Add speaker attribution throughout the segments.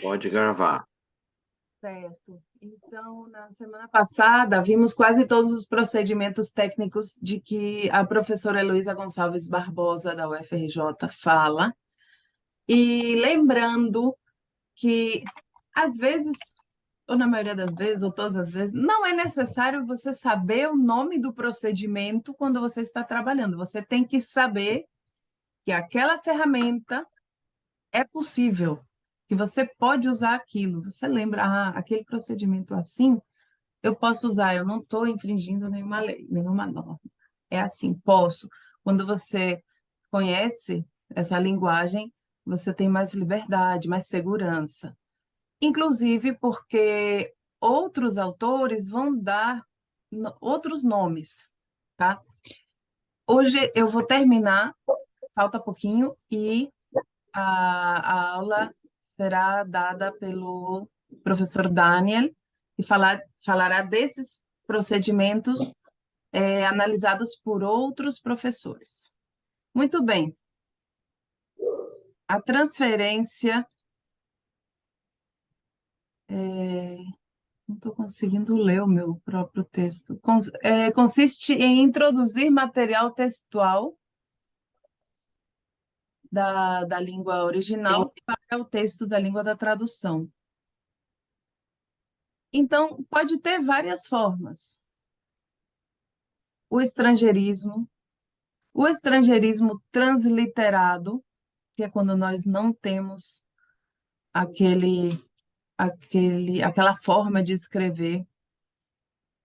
Speaker 1: Pode gravar.
Speaker 2: Certo. Então, na semana passada, vimos quase todos os procedimentos técnicos de que a professora Heloísa Gonçalves Barbosa, da UFRJ, fala. E lembrando que, às vezes, ou na maioria das vezes, ou todas as vezes, não é necessário você saber o nome do procedimento quando você está trabalhando. Você tem que saber que aquela ferramenta é possível, que você pode usar aquilo. Você lembra, aquele procedimento assim, eu posso usar, eu não estou infringindo nenhuma lei, nenhuma norma. É assim, posso. Quando você conhece essa linguagem, você tem mais liberdade, mais segurança. Inclusive porque outros autores vão dar outros nomes, tá? Hoje eu vou terminar, falta pouquinho, e a aula será dada pelo professor Daniel, que falará desses procedimentos analisados por outros professores. Muito bem, a transferência. Não estou conseguindo ler o meu próprio texto. Consiste em introduzir material textual da língua original para o texto da língua da tradução. Então, pode ter várias formas. O estrangeirismo transliterado, que é quando nós não temos aquela forma de escrever.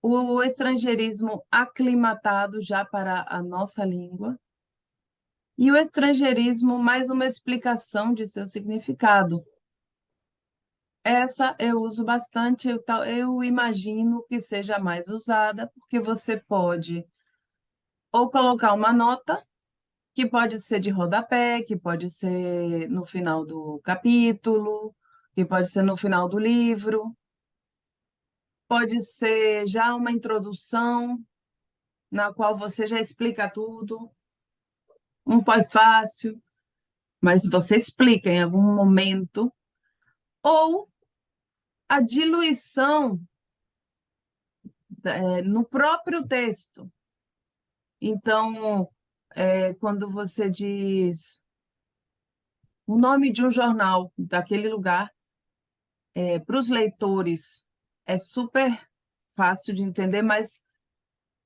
Speaker 2: O estrangeirismo aclimatado já para a nossa língua. E o estrangeirismo, mais uma explicação de seu significado. Essa eu uso bastante, eu imagino que seja mais usada, porque você pode ou colocar uma nota, que pode ser de rodapé, que pode ser no final do capítulo, que pode ser no final do livro, pode ser já uma introdução, na qual você já explica tudo, um pós-fácil, mas você explica em algum momento, ou a diluição no próprio texto. Então, quando você diz o nome de um jornal daquele lugar, para os leitores é super fácil de entender, mas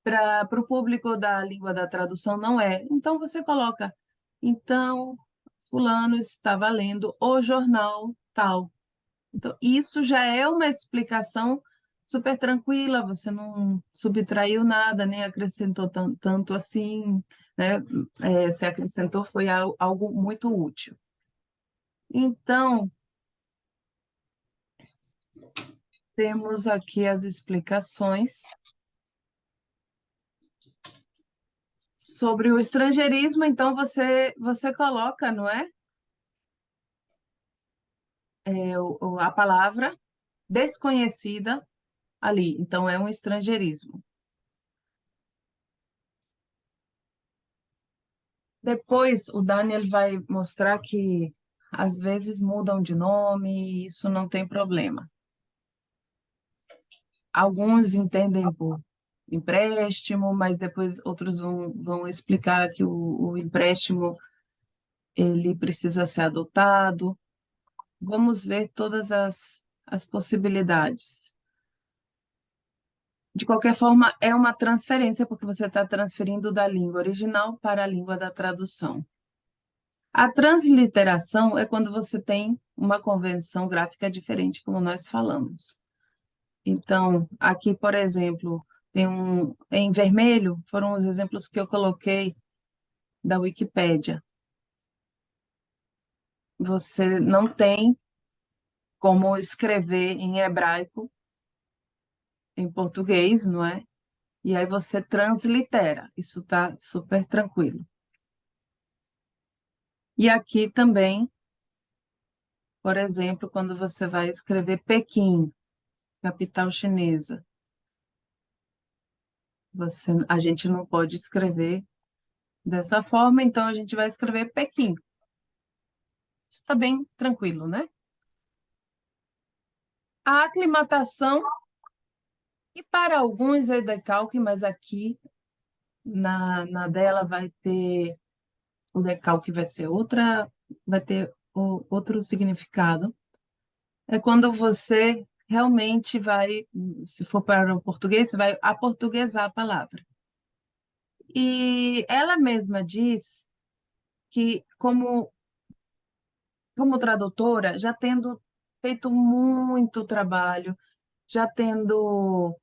Speaker 2: para o público da língua da tradução não é. Então, você coloca, então, fulano estava lendo o jornal tal. Então, isso já é uma explicação super tranquila, você não subtraiu nada, nem acrescentou tanto assim, né? Se acrescentou foi algo muito útil. Então, temos aqui as explicações sobre o estrangeirismo, então você coloca, não é? A palavra desconhecida ali, então é um estrangeirismo. Depois o Daniel vai mostrar que às vezes mudam de nome e isso não tem problema. Alguns entendem por empréstimo, mas depois outros vão explicar que o empréstimo ele precisa ser adotado. Vamos ver todas as possibilidades. De qualquer forma, é uma transferência, porque você está transferindo da língua original para a língua da tradução. A transliteração é quando você tem uma convenção gráfica diferente, como nós falamos. Então, aqui, por exemplo, em vermelho, foram os exemplos que eu coloquei da Wikipédia. Você não tem como escrever em hebraico, em português, não é? E aí você translitera. Isso está super tranquilo. E aqui também, por exemplo, quando você vai escrever Pequim, capital chinesa, a gente não pode escrever dessa forma, então a gente vai escrever Pequim. Isso está bem tranquilo, né? A aclimatação, e para alguns é decalque, mas aqui na dela vai ter o decalque vai ser outra, vai ter outro significado. É quando você realmente vai, se for para o português, você vai aportuguesar a palavra. E ela mesma diz que, como tradutora, já tendo feito muito trabalho, já tendo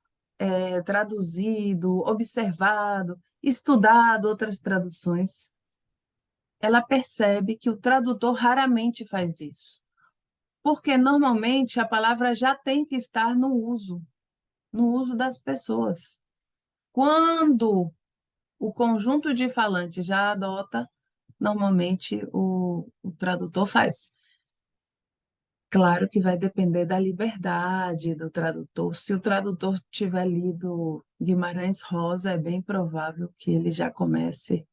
Speaker 2: traduzido, observado, estudado outras traduções, ela percebe que o tradutor raramente faz isso, porque normalmente a palavra já tem que estar no uso das pessoas. Quando o conjunto de falantes já adota, normalmente o tradutor faz. Claro que vai depender da liberdade do tradutor. Se o tradutor tiver lido Guimarães Rosa, é bem provável que ele já comece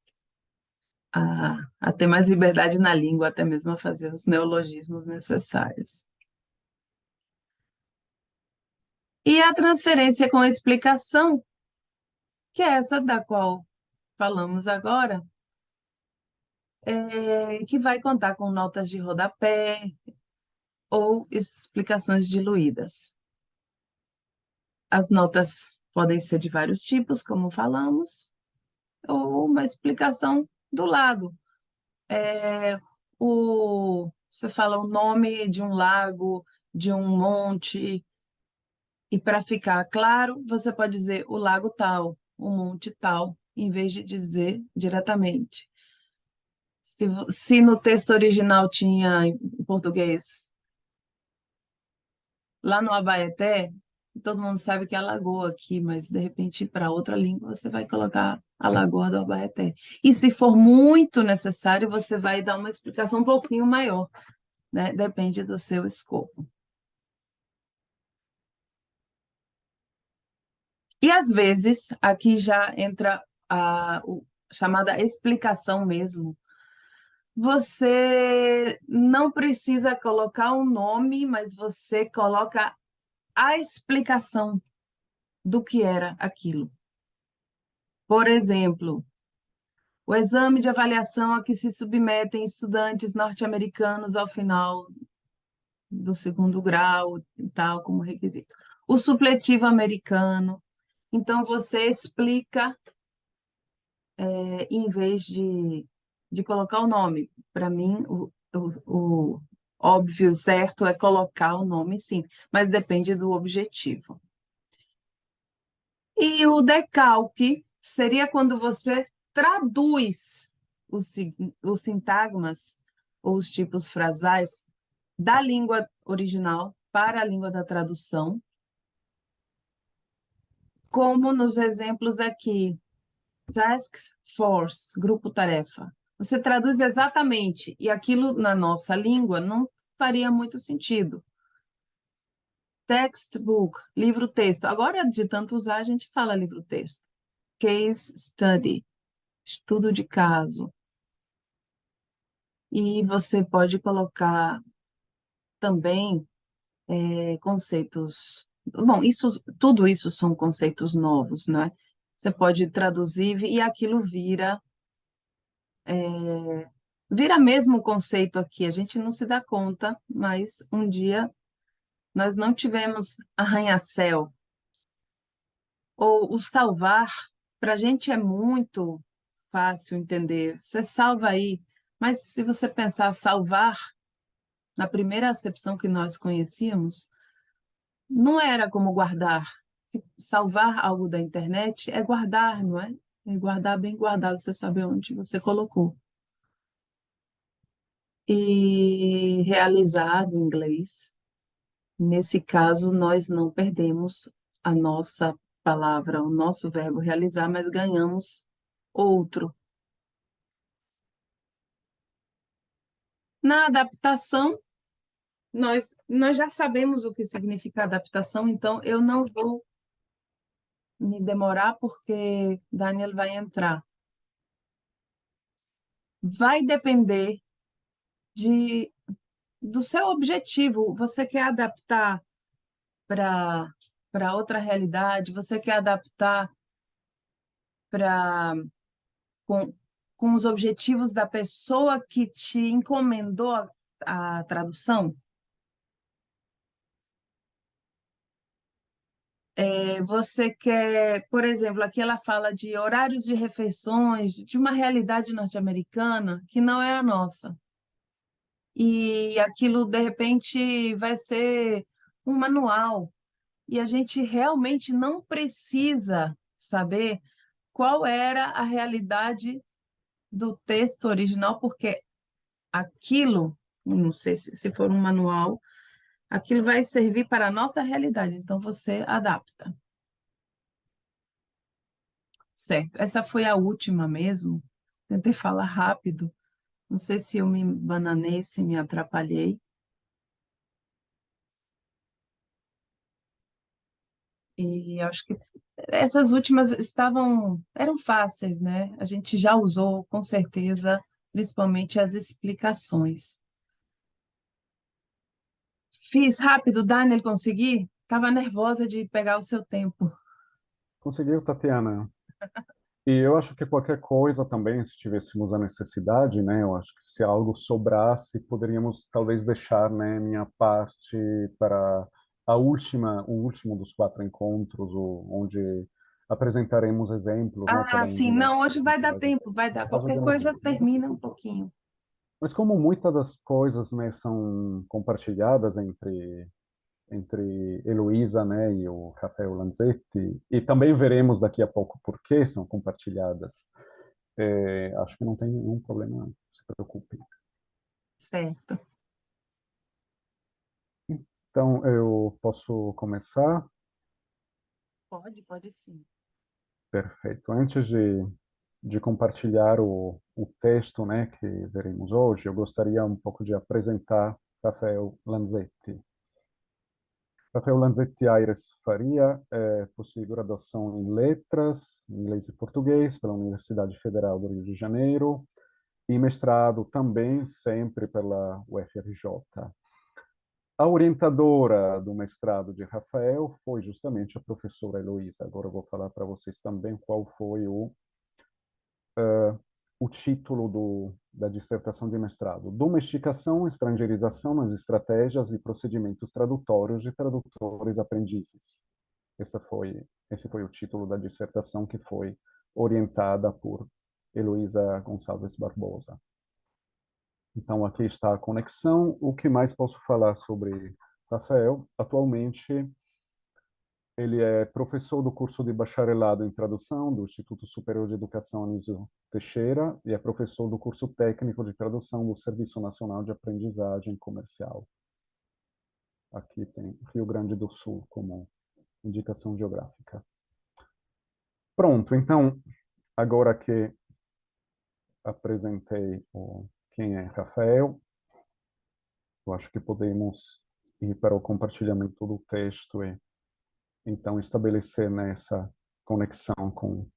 Speaker 2: a ter mais liberdade na língua, até mesmo a fazer os neologismos necessários. E a transferência com explicação, que é essa da qual falamos agora, que vai contar com notas de rodapé ou explicações diluídas. As notas podem ser de vários tipos, como falamos, ou uma explicação do lado. Você fala o nome de um lago, de um monte, e para ficar claro, você pode dizer o lago tal, o monte tal, em vez de dizer diretamente. Se no texto original tinha em português, lá no Abaeté, todo mundo sabe que é a lagoa aqui, mas de repente para outra língua você vai colocar a lagoa do Abaeté. E se for muito necessário, você vai dar uma explicação um pouquinho maior, né? Depende do seu escopo. E às vezes, aqui já entra a chamada explicação mesmo. Você não precisa colocar um nome, mas você coloca a explicação do que era aquilo. Por exemplo, o exame de avaliação a que se submetem estudantes norte-americanos ao final do segundo grau, e tal, como requisito. O supletivo americano. Então, você explica em vez de colocar o nome. Para mim, o óbvio e certo é colocar o nome, sim, mas depende do objetivo. E o decalque seria quando você traduz os sintagmas ou os tipos frasais da língua original para a língua da tradução, como nos exemplos aqui. Task force, grupo-tarefa. Você traduz exatamente, e aquilo na nossa língua não faria muito sentido. Textbook, livro-texto. Agora, de tanto usar, a gente fala livro-texto. Case study, estudo de caso. E você pode colocar também conceitos. Bom, tudo isso são conceitos novos, né? Você pode traduzir e aquilo vira mesmo o conceito aqui, a gente não se dá conta, mas um dia nós não tivemos arranha-céu. Ou o salvar, para a gente é muito fácil entender. Você salva aí, mas se você pensar salvar, na primeira acepção que nós conhecíamos, não era como guardar. Salvar algo da internet é guardar, não é? É guardar bem guardado, você sabe onde você colocou. E realizar do inglês. Nesse caso, nós não perdemos a nossa palavra, o nosso verbo realizar, mas ganhamos outro. Na adaptação, nós já sabemos o que significa adaptação, então eu não vou me demorar porque Daniel vai entrar. Vai depender de, do seu objetivo. Você quer adaptar para outra realidade, você quer adaptar para com, com os objetivos da pessoa que te encomendou a tradução. Você quer, por exemplo, aqui ela fala de horários de refeições, de uma realidade norte-americana que não é a nossa. E aquilo, de repente, vai ser um manual. E a gente realmente não precisa saber qual era a realidade do texto original, porque aquilo, não sei se for um manual, aquilo vai servir para a nossa realidade. Então, você adapta. Certo. Essa foi a última mesmo. Tentei falar rápido. Não sei se eu me bananei, se me atrapalhei. E acho que essas últimas eram fáceis, né? A gente já usou, com certeza, principalmente as explicações. Fiz rápido, Daniel, consegui? Estava nervosa de pegar o seu tempo.
Speaker 1: Conseguiu, Tatiana? E eu acho que qualquer coisa também, se tivéssemos a necessidade, né? Eu acho que se algo sobrasse, poderíamos talvez deixar, né, minha parte para o último dos quatro encontros, onde apresentaremos exemplos, né?
Speaker 2: Ah,
Speaker 1: Cada um
Speaker 2: sim,
Speaker 1: de nós
Speaker 2: não, hoje vai dar
Speaker 1: apresentará exemplos.
Speaker 2: tempo, vai
Speaker 1: No
Speaker 2: dar.
Speaker 1: caso de
Speaker 2: Qualquer
Speaker 1: hoje.
Speaker 2: coisa termina um pouquinho.
Speaker 1: Mas como muitas das coisas, né, são compartilhadas entre Heloísa, né, e o Rafael Lanzetti, e também veremos daqui a pouco por que são compartilhadas. Acho que não tem nenhum problema, não se preocupe.
Speaker 2: Certo.
Speaker 1: Então, eu posso começar?
Speaker 2: Pode sim.
Speaker 1: Perfeito. Antes de compartilhar o texto, né, que veremos hoje, eu gostaria um pouco de apresentar Rafael Lanzetti. Rafael Lanzetti Aires Faria possui graduação em Letras, Inglês e Português, pela Universidade Federal do Rio de Janeiro, e mestrado também, sempre pela UFRJ. A orientadora do mestrado de Rafael foi justamente a professora Heloísa. Agora eu vou falar para vocês também qual foi o título da dissertação de mestrado. Domesticação, estrangeirização nas estratégias e procedimentos tradutórios de tradutores aprendizes. Esse foi o título da dissertação que foi orientada por Heloísa Gonçalves Barbosa. Então, aqui está a conexão. O que mais posso falar sobre Rafael? Atualmente, ele é professor do curso de bacharelado em tradução do Instituto Superior de Educação Anísio Teixeira e é professor do curso técnico de tradução do Serviço Nacional de Aprendizagem Comercial. Aqui tem Rio Grande do Sul como indicação geográfica. Pronto, então, agora que apresentei quem é Rafael, eu acho que podemos ir para o compartilhamento do texto e então estabelecer nessa conexão com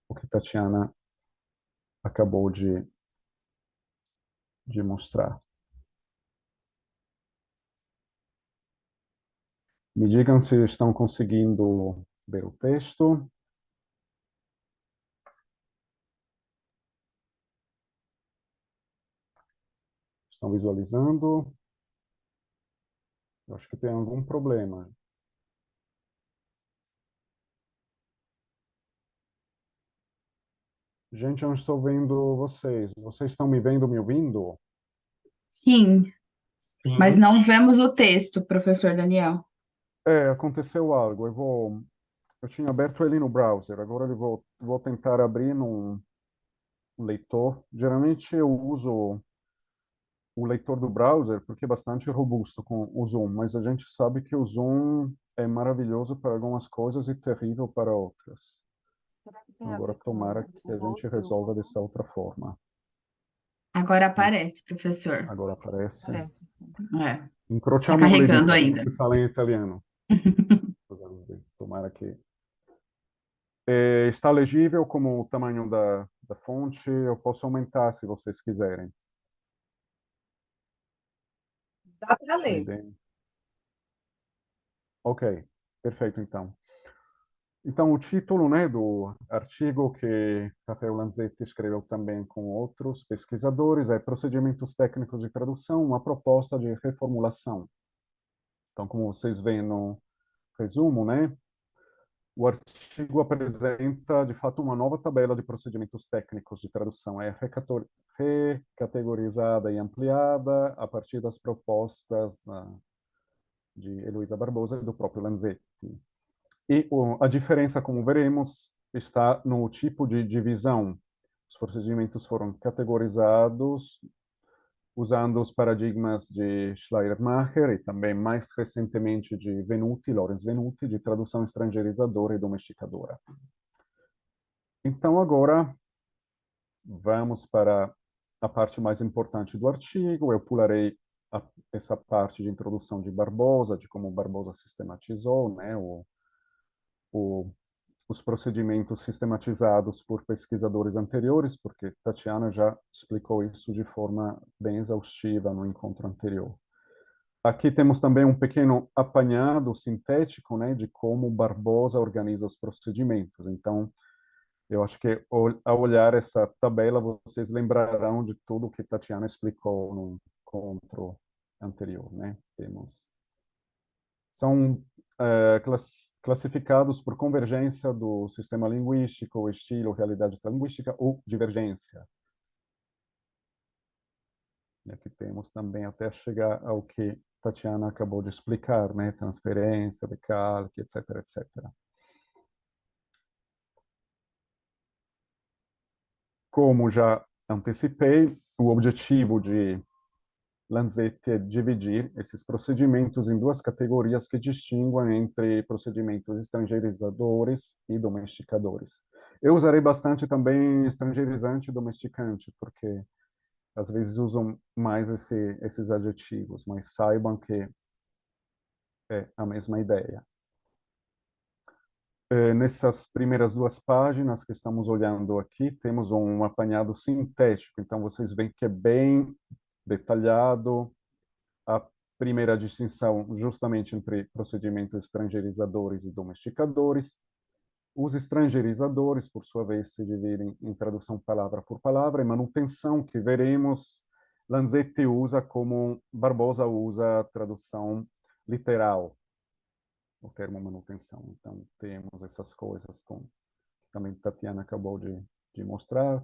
Speaker 1: o que Tatiana acabou de mostrar. Me digam se estão conseguindo ver o texto. Estão visualizando? Eu acho que tem algum problema. Gente, eu não estou vendo vocês. Vocês estão me vendo, me ouvindo?
Speaker 3: Sim, mas
Speaker 1: Sim.
Speaker 3: não vemos o texto, professor Daniel.
Speaker 1: Aconteceu algo. Eu tinha aberto ele no browser. Agora vou tentar abrir num leitor. Geralmente eu uso o leitor do browser porque é bastante robusto com o Zoom, mas a gente sabe que o Zoom é maravilhoso para algumas coisas e terrível para outras.
Speaker 2: Será que tem a
Speaker 1: Agora,
Speaker 2: ver com
Speaker 1: tomara
Speaker 2: o
Speaker 1: que a gente
Speaker 2: rosto e o
Speaker 1: resolva
Speaker 2: volume?
Speaker 1: dessa outra forma.
Speaker 3: Agora aparece, professor.
Speaker 1: Agora aparece.
Speaker 2: Parece, sim.
Speaker 3: É, tá
Speaker 1: Incrociamo le
Speaker 3: carregando
Speaker 1: dita, como
Speaker 3: ainda.
Speaker 1: se fala em italiano. Tomara que... está legível como o tamanho da fonte. Eu posso aumentar se vocês quiserem.
Speaker 2: Dá para ler.
Speaker 1: Também. Ok, perfeito, então. Então, o título, né, do artigo que Rafael Lanzetti escreveu também com outros pesquisadores é Procedimentos Técnicos de Tradução, uma proposta de reformulação. Então, como vocês veem no resumo, né, o artigo apresenta, de fato, uma nova tabela de procedimentos técnicos de tradução. É recategorizada e ampliada a partir das propostas de Heloísa Barbosa e do próprio Lanzetti. E a diferença, como veremos, está no tipo de divisão. Os procedimentos foram categorizados usando os paradigmas de Schleiermacher e também, mais recentemente, de Venuti, Lorenz Venuti, de tradução estrangeirizadora e domesticadora. Então, agora, vamos para a parte mais importante do artigo. Eu pularei essa parte de introdução de Barbosa, de como Barbosa sistematizou, né, o os procedimentos sistematizados por pesquisadores anteriores, porque Tatiana já explicou isso de forma bem exaustiva no encontro anterior. Aqui temos também um pequeno apanhado sintético, né, de como Barbosa organiza os procedimentos. Então, eu acho que ao olhar essa tabela, vocês lembrarão de tudo que Tatiana explicou no encontro anterior, né? São classificados por convergência do sistema linguístico, estilo, realidade linguística ou divergência. E aqui temos também até chegar ao que Tatiana acabou de explicar, né? Transferência, decalque, etc, etc. Como já antecipei, o objetivo de Lanzetti é dividir esses procedimentos em duas categorias que distinguem entre procedimentos estrangeirizadores e domesticadores. Eu usarei bastante também estrangeirizante e domesticante, porque às vezes usam mais esses adjetivos, mas saibam que é a mesma ideia. Nessas primeiras duas páginas que estamos olhando aqui, temos um apanhado sintético, então vocês veem que é bem detalhado a primeira distinção justamente entre procedimentos estrangeirizadores e domesticadores. Os estrangeirizadores, por sua vez, se dividem em tradução palavra por palavra e manutenção, que veremos Lanzetti usa como Barbosa usa a tradução literal, o termo manutenção. Então, temos essas coisas com também Tatiana acabou de mostrar,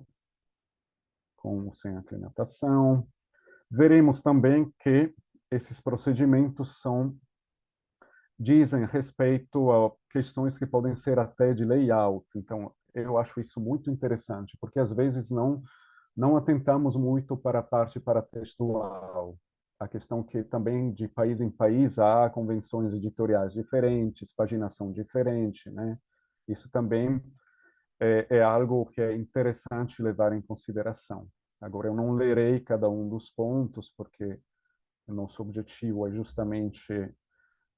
Speaker 1: com ou sem aclimatação. Veremos também que esses procedimentos dizem respeito a questões que podem ser até de layout. Então, eu acho isso muito interessante, porque às vezes não atentamos muito para a parte paratextual. A questão que também de país em país há convenções editoriais diferentes, paginação diferente, né? Isso também é algo que é interessante levar em consideração. Agora, eu não lerei cada um dos pontos, porque o nosso objetivo é justamente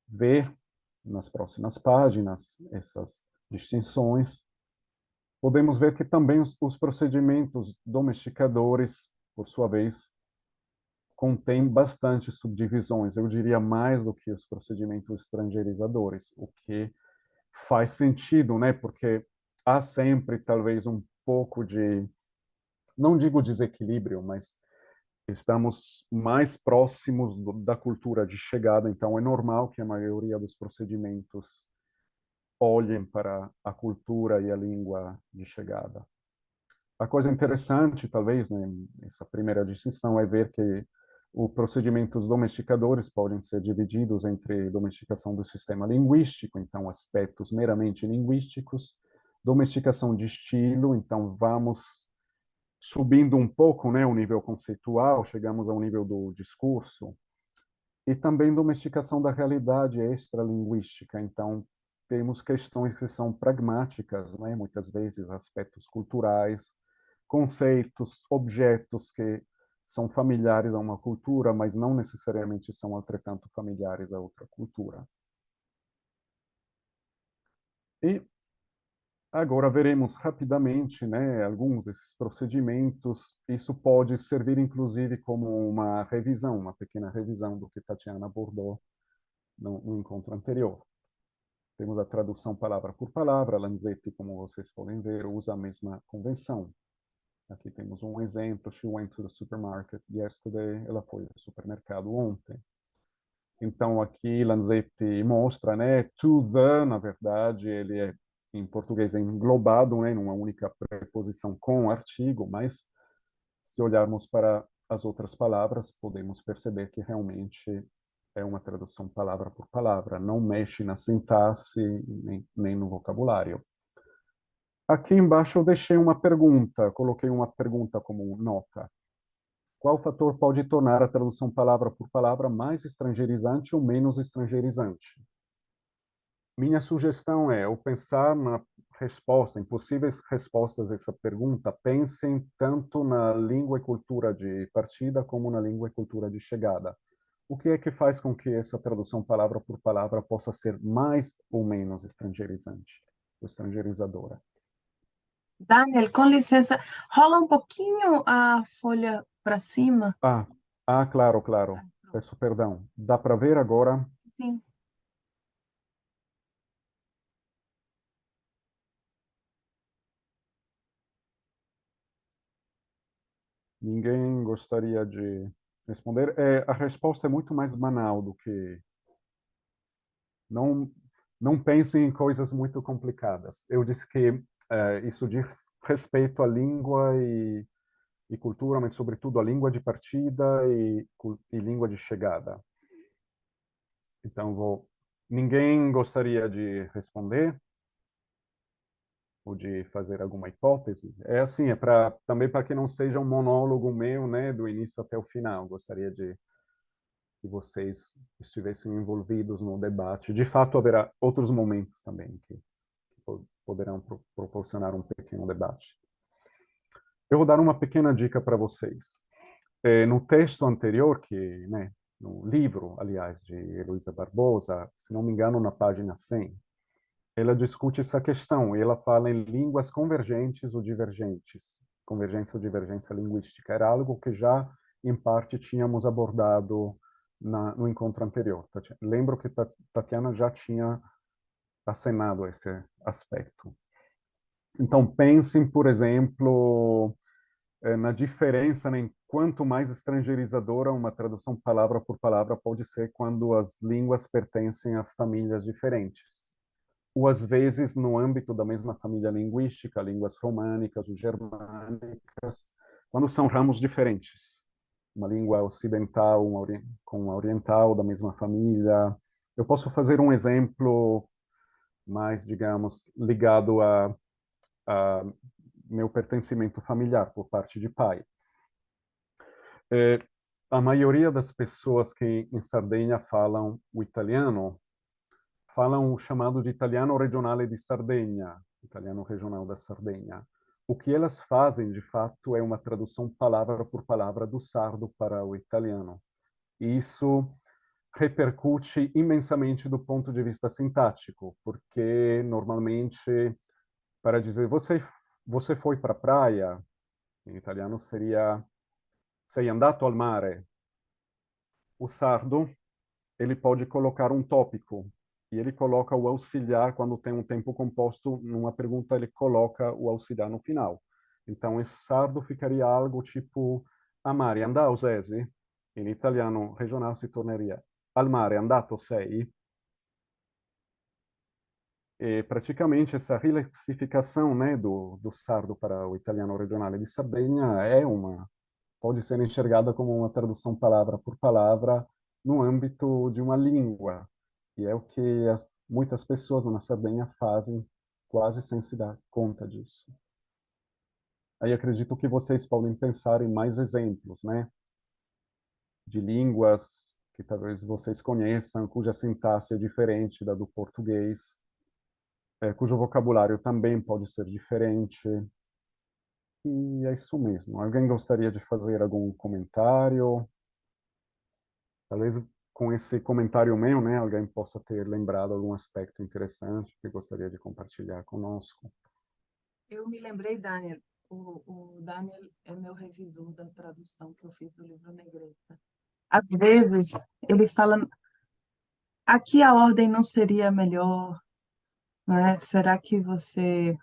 Speaker 1: ver nas próximas páginas essas distinções. Podemos ver que também os procedimentos domesticadores, por sua vez, contêm bastante subdivisões, eu diria mais do que os procedimentos estrangeirizadores, o que faz sentido, né? Porque há sempre talvez um pouco de, não digo desequilíbrio, mas estamos mais próximos da cultura de chegada, então é normal que a maioria dos procedimentos olhem para a cultura e a língua de chegada. A coisa interessante, talvez, né, essa primeira distinção é ver que os procedimentos domesticadores podem ser divididos entre domesticação do sistema linguístico, então aspectos meramente linguísticos, domesticação de estilo, então vamos subindo um pouco, né, o nível conceitual, chegamos ao nível do discurso, e também domesticação da realidade extralinguística. Então, temos questões que são pragmáticas, né, muitas vezes aspectos culturais, conceitos, objetos que são familiares a uma cultura, mas não necessariamente são, entretanto, familiares a outra cultura. E agora veremos rapidamente, né, alguns desses procedimentos. Isso pode servir, inclusive, como uma revisão, uma pequena revisão do que Tatiana abordou no encontro anterior. temos a tradução palavra por palavra. Lanzetti, como vocês podem ver, usa a mesma convenção. Aqui temos um exemplo. She went to the supermarket yesterday. Ela foi ao supermercado ontem. Então, aqui Lanzetti mostra, né? To the, na verdade, ele é, em português, é englobado, né? Numa única preposição com artigo, mas se olharmos para as outras palavras, podemos perceber que realmente é uma tradução palavra por palavra, não mexe na sintaxe nem no vocabulário. Aqui embaixo eu deixei uma pergunta, coloquei uma pergunta como nota. Qual fator pode tornar a tradução palavra por palavra mais estrangeirizante ou menos estrangeirizante? Minha sugestão é, ao pensar na resposta, em possíveis respostas a essa pergunta, pensem tanto na língua e cultura de partida como na língua e cultura de chegada. O que é que faz com que essa tradução palavra por palavra possa ser mais ou menos estrangeirizante, ou estrangeirizadora?
Speaker 2: Daniel, com licença, rola um pouquinho a folha para cima.
Speaker 1: Claro, claro. Peço perdão. Dá para ver agora?
Speaker 2: Sim.
Speaker 1: Ninguém gostaria de responder? A resposta é muito mais banal do que... Não, não pensem em coisas muito complicadas. Eu disse que isso diz respeito à língua e cultura, mas sobretudo à língua de partida e língua de chegada. Então, ninguém gostaria de responder ou de fazer alguma hipótese? É assim, também para que não seja um monólogo meu, né, do início até o final. Gostaria de que vocês estivessem envolvidos no debate. De fato, haverá outros momentos também que poderão proporcionar um pequeno debate. Eu vou dar uma pequena dica para vocês. No texto anterior, né, no livro, aliás, de Heloísa Barbosa, se não me engano, na página 100, ela discute essa questão e ela fala em línguas convergentes ou divergentes. Convergência ou divergência linguística. Era algo que já, em parte, tínhamos abordado no encontro anterior. Lembro que Tatiana já tinha acenado esse aspecto. Então, pensem, por exemplo, na diferença, né, em quanto mais estrangeirizadora uma tradução palavra por palavra pode ser quando as línguas pertencem a famílias diferentes. Ou, às vezes, no âmbito da mesma família linguística, línguas românicas ou germânicas, quando são ramos diferentes. Uma língua ocidental com uma oriental da mesma família. Eu posso fazer um exemplo mais, digamos, ligado a meu pertencimento familiar por parte de pai. A maioria das pessoas que em Sardenha falam o italiano falam o chamado de italiano regionale di Sardegna, italiano regional da Sardenha. O que elas fazem, de fato, é uma tradução palavra por palavra do sardo para o italiano. E isso repercute imensamente do ponto de vista sintático, porque normalmente, para dizer você foi para a praia, em italiano seria sei andato al mare. O sardo, ele pode colocar um tópico, e ele coloca o auxiliar quando tem um tempo composto numa pergunta, ele coloca o auxiliar no final. Então, esse sardo ficaria algo tipo a mare andao sei? Em italiano regional se tornaria al mare andato sei? E praticamente essa rilexificação, né, do sardo para o italiano regionale de Sardegna pode ser enxergada como uma tradução palavra por palavra no âmbito de uma língua, e é o que muitas pessoas na Sardenha fazem quase sem se dar conta disso. Aí acredito que vocês podem pensar em mais exemplos, né, de línguas que talvez vocês conheçam, cuja sintaxe é diferente da do português, cujo vocabulário também pode ser diferente. E é isso mesmo. Alguém gostaria de fazer algum comentário? Talvez com esse comentário meu, né, alguém possa ter lembrado algum aspecto interessante que gostaria de compartilhar conosco.
Speaker 2: Eu me lembrei, Daniel, o Daniel é meu revisor da tradução que eu fiz do livro Negreta. Às vezes, ele fala, aqui a ordem não seria melhor, né? Será que você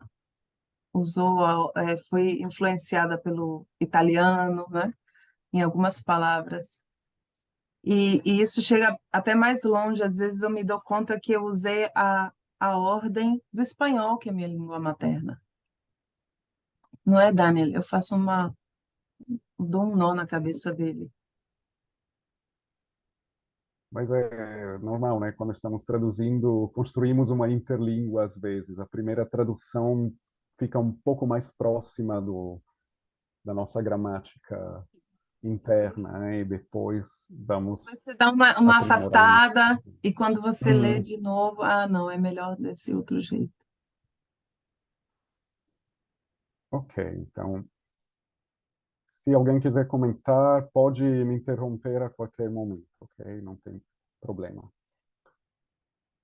Speaker 2: foi influenciada pelo italiano, né? Em algumas palavras. E isso chega até mais longe. Às vezes eu me dou conta que eu usei a ordem do espanhol, que é minha língua materna. Não é, Daniel? Eu dou um nó na cabeça dele.
Speaker 1: Mas é normal, né? Quando estamos traduzindo, construímos uma interlíngua às vezes. A primeira tradução fica um pouco mais próxima da nossa gramática interna, né? E depois vamos
Speaker 2: Você dá uma
Speaker 1: aprimorando.
Speaker 2: afastada e quando você lê
Speaker 1: Hum,
Speaker 2: de novo, ah, não, é melhor desse outro jeito.
Speaker 1: ok, então, se alguém quiser comentar, pode me interromper a qualquer momento, ok? Não tem problema.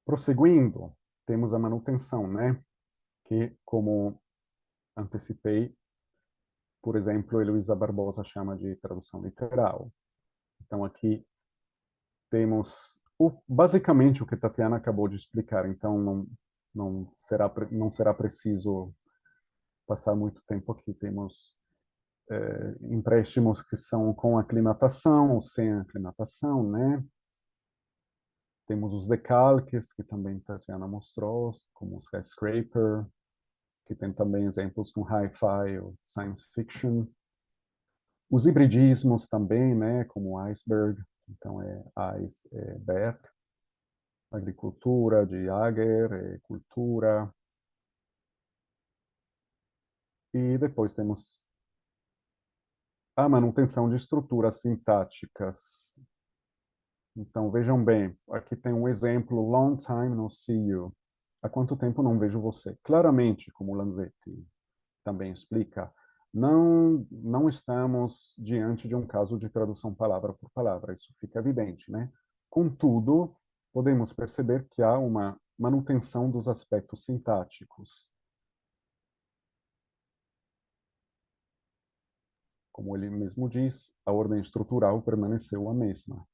Speaker 1: Prosseguindo, temos a manutenção, né? Que, como antecipei, por exemplo, Heloísa Barbosa chama de tradução literal. Então, aqui temos basicamente o que Tatiana acabou de explicar, então não será preciso passar muito tempo aqui. Temos empréstimos que são com aclimatação ou sem aclimatação, né? Temos os decalques, que também Tatiana mostrou, como o skyscraper, que tem também exemplos com hi-fi ou science fiction. Os hibridismos também, né, como iceberg, então ice é berg, agricultura de Jager, cultura. E depois temos a manutenção de estruturas sintáticas. Então, vejam bem, aqui tem um exemplo, long time no see you. Há quanto tempo não vejo você? Claramente, como Lanzetti também explica, não estamos diante de um caso de tradução palavra por palavra, isso fica evidente, né? Contudo, podemos perceber que há uma manutenção dos aspectos sintáticos. Como ele mesmo diz, a ordem estrutural permaneceu a mesma.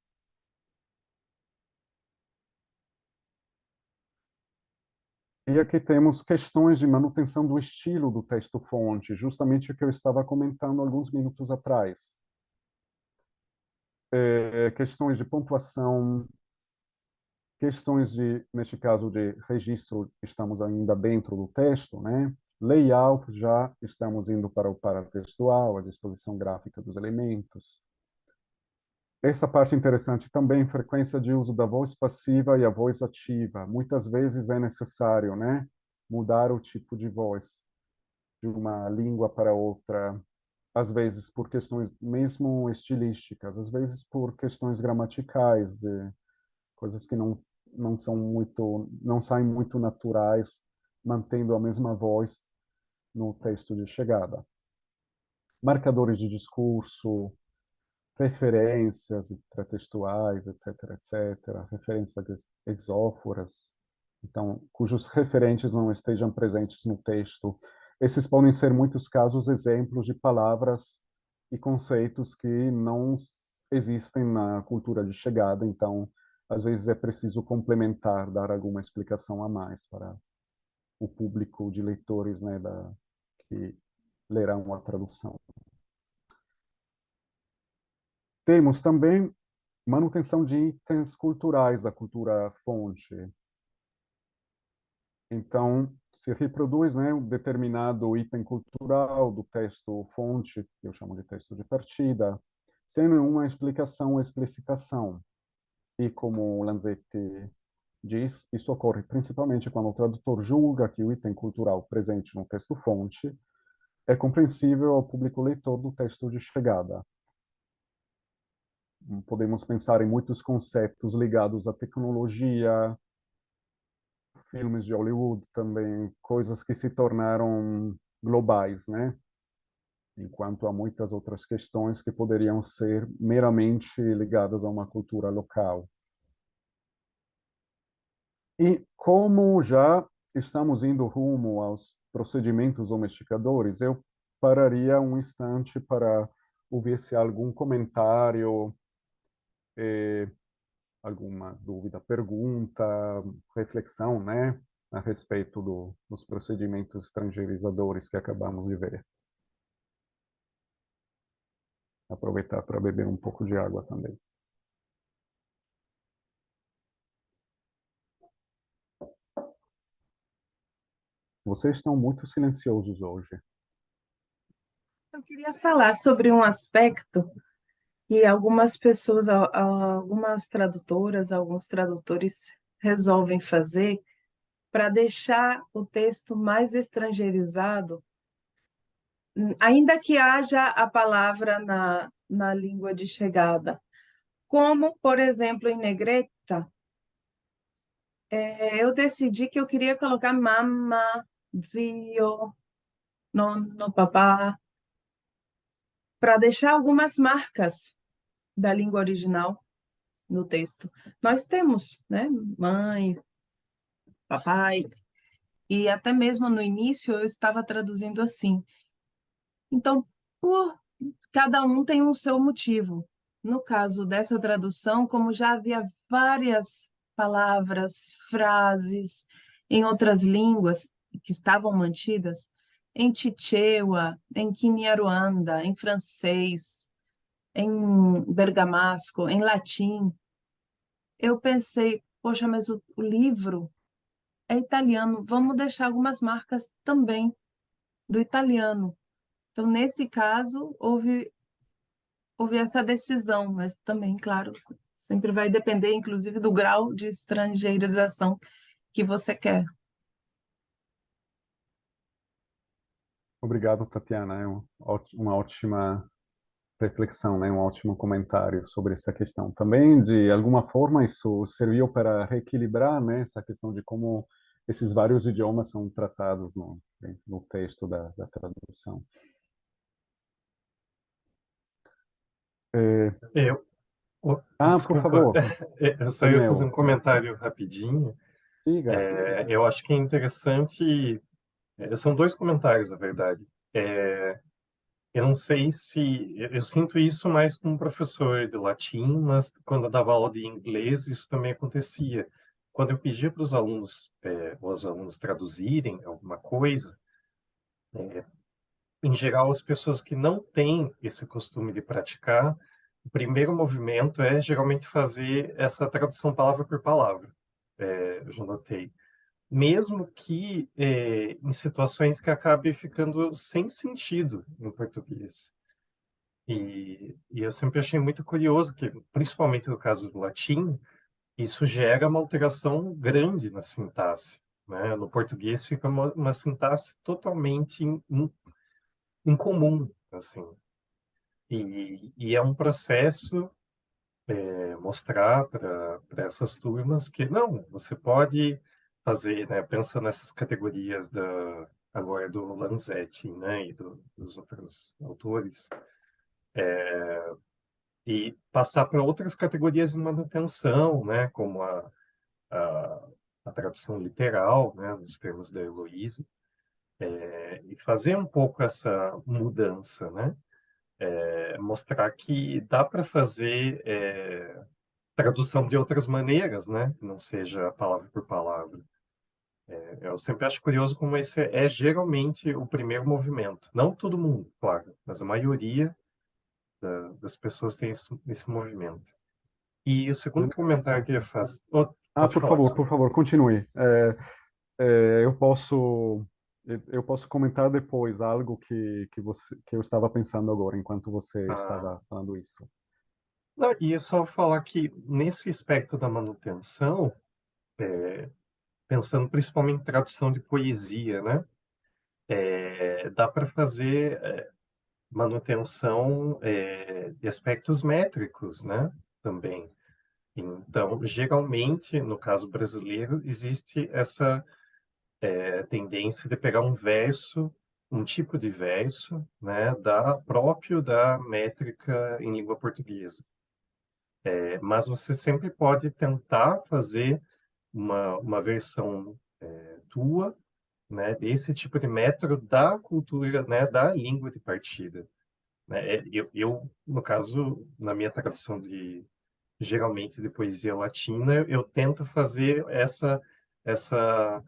Speaker 1: E aqui temos questões de manutenção do estilo do texto-fonte, justamente o que eu estava comentando alguns minutos atrás. Questões de pontuação, questões de, neste caso, de registro, estamos ainda dentro do texto, né? Layout, já estamos indo para o paratextual, a disposição gráfica dos elementos. Essa parte interessante também, frequência de uso da voz passiva e a voz ativa. Muitas vezes é necessário, né, mudar o tipo de voz de uma língua para outra, às vezes por questões mesmo estilísticas, às vezes por questões gramaticais, coisas que não saem muito naturais, mantendo a mesma voz no texto de chegada. Marcadores de discurso, referências pretextuais, etc., etc., referências exóforas, então, cujos referentes não estejam presentes no texto. Esses podem ser, em muitos casos, exemplos de palavras e conceitos que não existem na cultura de chegada, então, às vezes é preciso complementar, dar alguma explicação a mais para o público de leitores, né, que lerão a tradução. Temos também manutenção de itens culturais da cultura fonte. Então, se reproduz, né, um determinado item cultural do texto fonte, que eu chamo de texto de partida, sem nenhuma explicação ou explicitação. E como Lanzetti diz, isso ocorre principalmente quando o tradutor julga que o item cultural presente no texto fonte é compreensível ao público leitor do texto de chegada. Podemos pensar em muitos conceitos ligados à tecnologia, filmes de Hollywood também, coisas que se tornaram globais, né? Enquanto há muitas outras questões que poderiam ser meramente ligadas a uma cultura local. E como já estamos indo rumo aos procedimentos domesticadores, eu pararia um instante para ouvir se há algum comentário, alguma dúvida, pergunta, reflexão, né? a respeito dos procedimentos estrangeirizadores que acabamos de ver. Aproveitar para beber um pouco de água também. Vocês estão muito silenciosos hoje.
Speaker 2: Eu queria falar sobre um aspecto que algumas pessoas, algumas tradutoras, alguns tradutores resolvem fazer para deixar o texto mais estrangeirizado, ainda que haja a palavra na língua de chegada. Como, por exemplo, em Negretta, eu decidi que eu queria colocar mamma, zio, nonno, papá, para deixar algumas marcas da língua original no texto. Nós temos, né, mãe, papai, e até mesmo no início eu estava traduzindo assim. Então, cada um tem o seu motivo. No caso dessa tradução, como já havia várias palavras, frases em outras línguas que estavam mantidas, em Chichewa, em Kinyarwanda, em francês, em bergamasco, em latim, eu pensei, poxa, mas o livro é italiano, vamos deixar algumas marcas também do italiano. Então, nesse caso, houve essa decisão, mas também, claro, sempre vai depender, inclusive, do grau de estrangeirização que você quer.
Speaker 1: Obrigado, Tatiana. É uma ótima reflexão, né? Um ótimo comentário sobre essa questão. Também, de alguma forma, isso serviu para reequilibrar, né, essa questão de como esses vários idiomas são tratados no texto da tradução.
Speaker 4: Eu,
Speaker 1: Por
Speaker 4: desculpa,
Speaker 1: favor,
Speaker 4: eu só ia fazer um
Speaker 1: Daniel,
Speaker 4: comentário rapidinho.
Speaker 1: diga.
Speaker 4: Eu acho que é interessante. São dois comentários, na verdade. Eu não sei se. Eu sinto isso mais como professor de latim, mas quando eu dava aula de inglês, isso também acontecia. Quando eu pedia para os alunos traduzirem alguma coisa, em geral, as pessoas que não têm esse costume de praticar, o primeiro movimento é geralmente fazer essa tradução palavra por palavra. Eu já notei. Mesmo que em situações que acabe ficando sem sentido em português. E eu sempre achei muito curioso que, principalmente no caso do latim, isso gera uma alteração grande na sintaxe, né? No português fica uma sintaxe totalmente incomum, assim. E é um processo mostrar para essas turmas que não, você pode fazer, né? Pensa nessas categorias agora do Lanzetti, né? E dos outros autores, e passar para outras categorias de manutenção, né? Como a, a tradução literal, né? Nos termos da Heloísa, e fazer um pouco essa mudança, né? Mostrar que dá para fazer tradução de outras maneiras, né? Que não seja palavra por palavra. Eu sempre acho curioso como esse é geralmente o primeiro movimento. Não todo mundo, claro, mas a maioria das pessoas tem esse movimento. E o segundo comentário que eu ia fazer... pode falar, desculpa.
Speaker 1: Por favor, continue. Eu posso comentar depois algo que eu estava pensando agora, enquanto você
Speaker 4: Ah,
Speaker 1: estava falando isso.
Speaker 4: não, e é só falar que nesse aspecto da manutenção, pensando principalmente em tradução de poesia, né? Dá para fazer manutenção de aspectos métricos, né? Também. Então, geralmente, no caso brasileiro, existe essa tendência de pegar um verso, um tipo de verso, né? Próprio da métrica em língua portuguesa. Mas você sempre pode tentar fazer uma versão tua, né, desse tipo de método da cultura, né, da língua de partida. Né? No caso, na minha tradução geralmente de poesia latina, eu tento fazer essa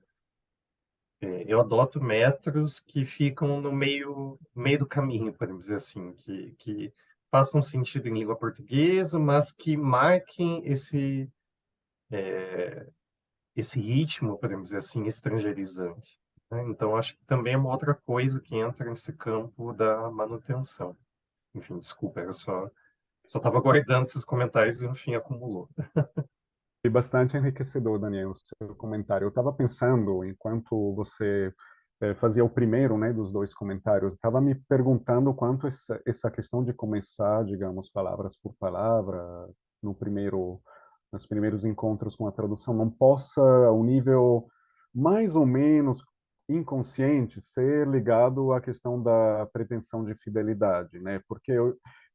Speaker 4: eu adoto métodos que ficam no meio do caminho, podemos dizer assim, que façam sentido em língua portuguesa, mas que marquem esse ritmo, podemos dizer assim, estrangeirizante, né? Então, acho que também é uma outra coisa que entra nesse campo da manutenção. Enfim, desculpa, eu só estava guardando esses comentários e, enfim, acumulou.
Speaker 1: Foi bastante enriquecedor, Daniel, o seu comentário. Eu estava pensando, enquanto você fazia o primeiro, né, dos dois comentários, estava me perguntando quanto essa questão de começar, digamos, palavras por palavra, no primeiro, nos primeiros encontros com a tradução, não possa, o nível mais ou menos inconsciente, ser ligado à questão da pretensão de fidelidade, né? Porque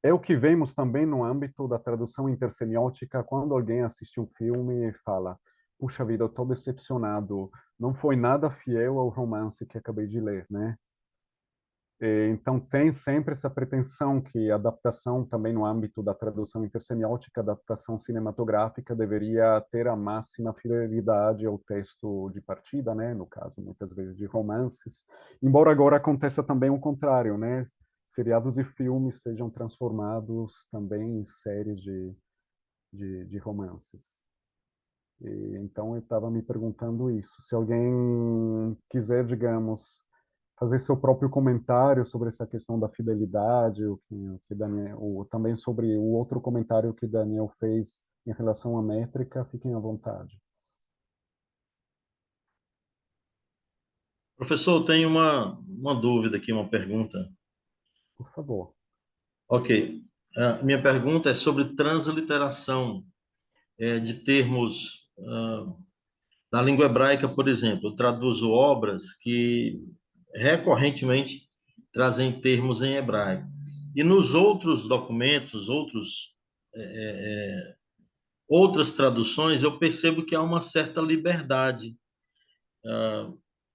Speaker 1: é o que vemos também no âmbito da tradução intersemiótica, quando alguém assiste um filme e fala: puxa vida, eu estou decepcionado, não foi nada fiel ao romance que acabei de ler, né? Então, tem sempre essa pretensão que a adaptação, também no âmbito da tradução intersemiótica, a adaptação cinematográfica deveria ter a máxima fidelidade ao texto de partida, né? No caso, muitas vezes, de romances. Embora agora aconteça também o contrário, né? Seriados e filmes sejam transformados também em séries de romances. Então, eu estava me perguntando isso. Se alguém quiser, digamos, fazer seu próprio comentário sobre essa questão da fidelidade, o que Daniel, também sobre o outro comentário que Daniel fez em relação à métrica, fiquem à vontade.
Speaker 5: Professor, eu tenho uma dúvida aqui, uma pergunta.
Speaker 1: Por favor.
Speaker 5: Ok. Minha pergunta é sobre transliteração de termos da língua hebraica, por exemplo. Eu traduzo obras que recorrentemente trazem termos em hebraico. E nos outros documentos, outras traduções, eu percebo que há uma certa liberdade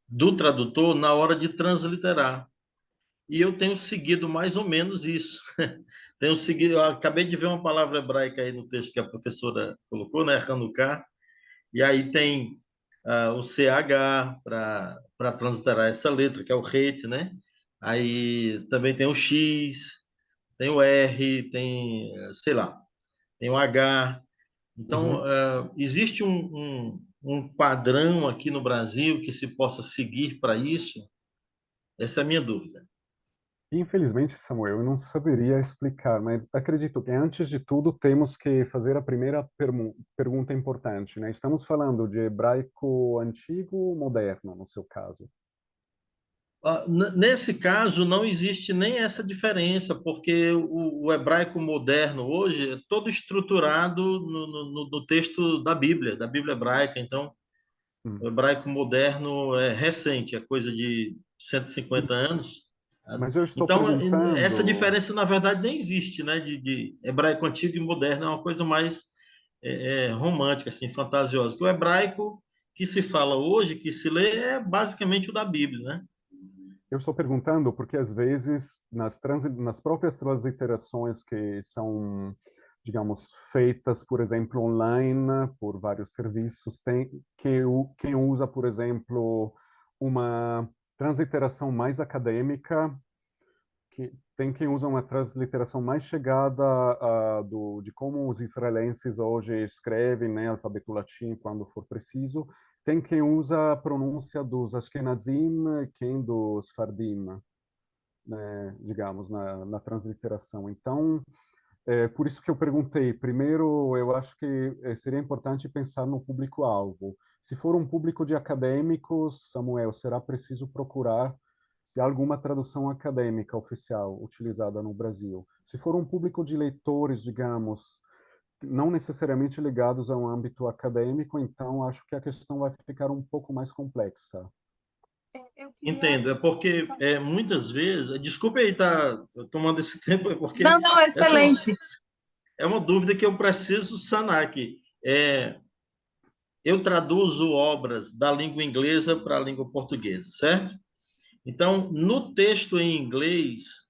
Speaker 5: do tradutor na hora de transliterar. E eu tenho seguido mais ou menos isso. Tenho seguido, eu acabei de ver uma palavra hebraica aí no texto que a professora colocou, né, Hanukkah, e aí tem o CH para transliterar essa letra, que é o het, né? Aí também tem o X, tem o R, tem, sei lá, tem o H. Então,
Speaker 1: Uhum.
Speaker 5: existe um padrão aqui no Brasil que se possa seguir para isso? Essa é a minha dúvida.
Speaker 1: Infelizmente, Samuel, eu não saberia explicar, mas acredito que, antes de tudo, temos que fazer a primeira pergunta importante, né? Estamos falando de hebraico antigo ou moderno, no seu caso?
Speaker 5: Nesse caso, não existe nem essa diferença, porque o hebraico moderno hoje é todo estruturado no texto da Bíblia hebraica. Então, o
Speaker 1: Hum.
Speaker 5: hebraico moderno é recente, é coisa de 150 anos.
Speaker 1: Mas eu estou
Speaker 5: Então, essa
Speaker 1: perguntando.
Speaker 5: diferença, na verdade, nem existe, né? De hebraico antigo e moderno, é uma coisa mais romântica, assim, fantasiosa. Que o hebraico que se fala hoje, que se lê, é basicamente o da Bíblia, né?
Speaker 1: Eu estou perguntando porque, às vezes, nas próprias transliterações que são, digamos, feitas, por exemplo, online, por vários serviços, tem quem usa, por exemplo, uma transliteração mais acadêmica, que tem quem usa uma transliteração mais chegada de como os israelenses hoje escrevem, né, alfabeto latim, quando for preciso. Tem quem usa a pronúncia dos Ashkenazim e quem dos Fardim, né, digamos, na transliteração. Então, por isso que eu perguntei. Primeiro, eu acho que seria importante pensar no público-alvo. Se for um público de acadêmicos, Samuel, será preciso procurar se há alguma tradução acadêmica oficial utilizada no Brasil. Se for um público de leitores, digamos, não necessariamente ligados a um âmbito acadêmico, então acho que a questão vai ficar um pouco mais complexa.
Speaker 2: Eu queria.
Speaker 5: Entendo, é porque muitas vezes, desculpe aí estar tomando esse tempo, é porque
Speaker 2: Não, não,
Speaker 5: essa
Speaker 2: excelente.
Speaker 5: é uma dúvida que eu preciso sanar aqui. Eu traduzo obras da língua inglesa para a língua portuguesa, certo? Então, no texto em inglês,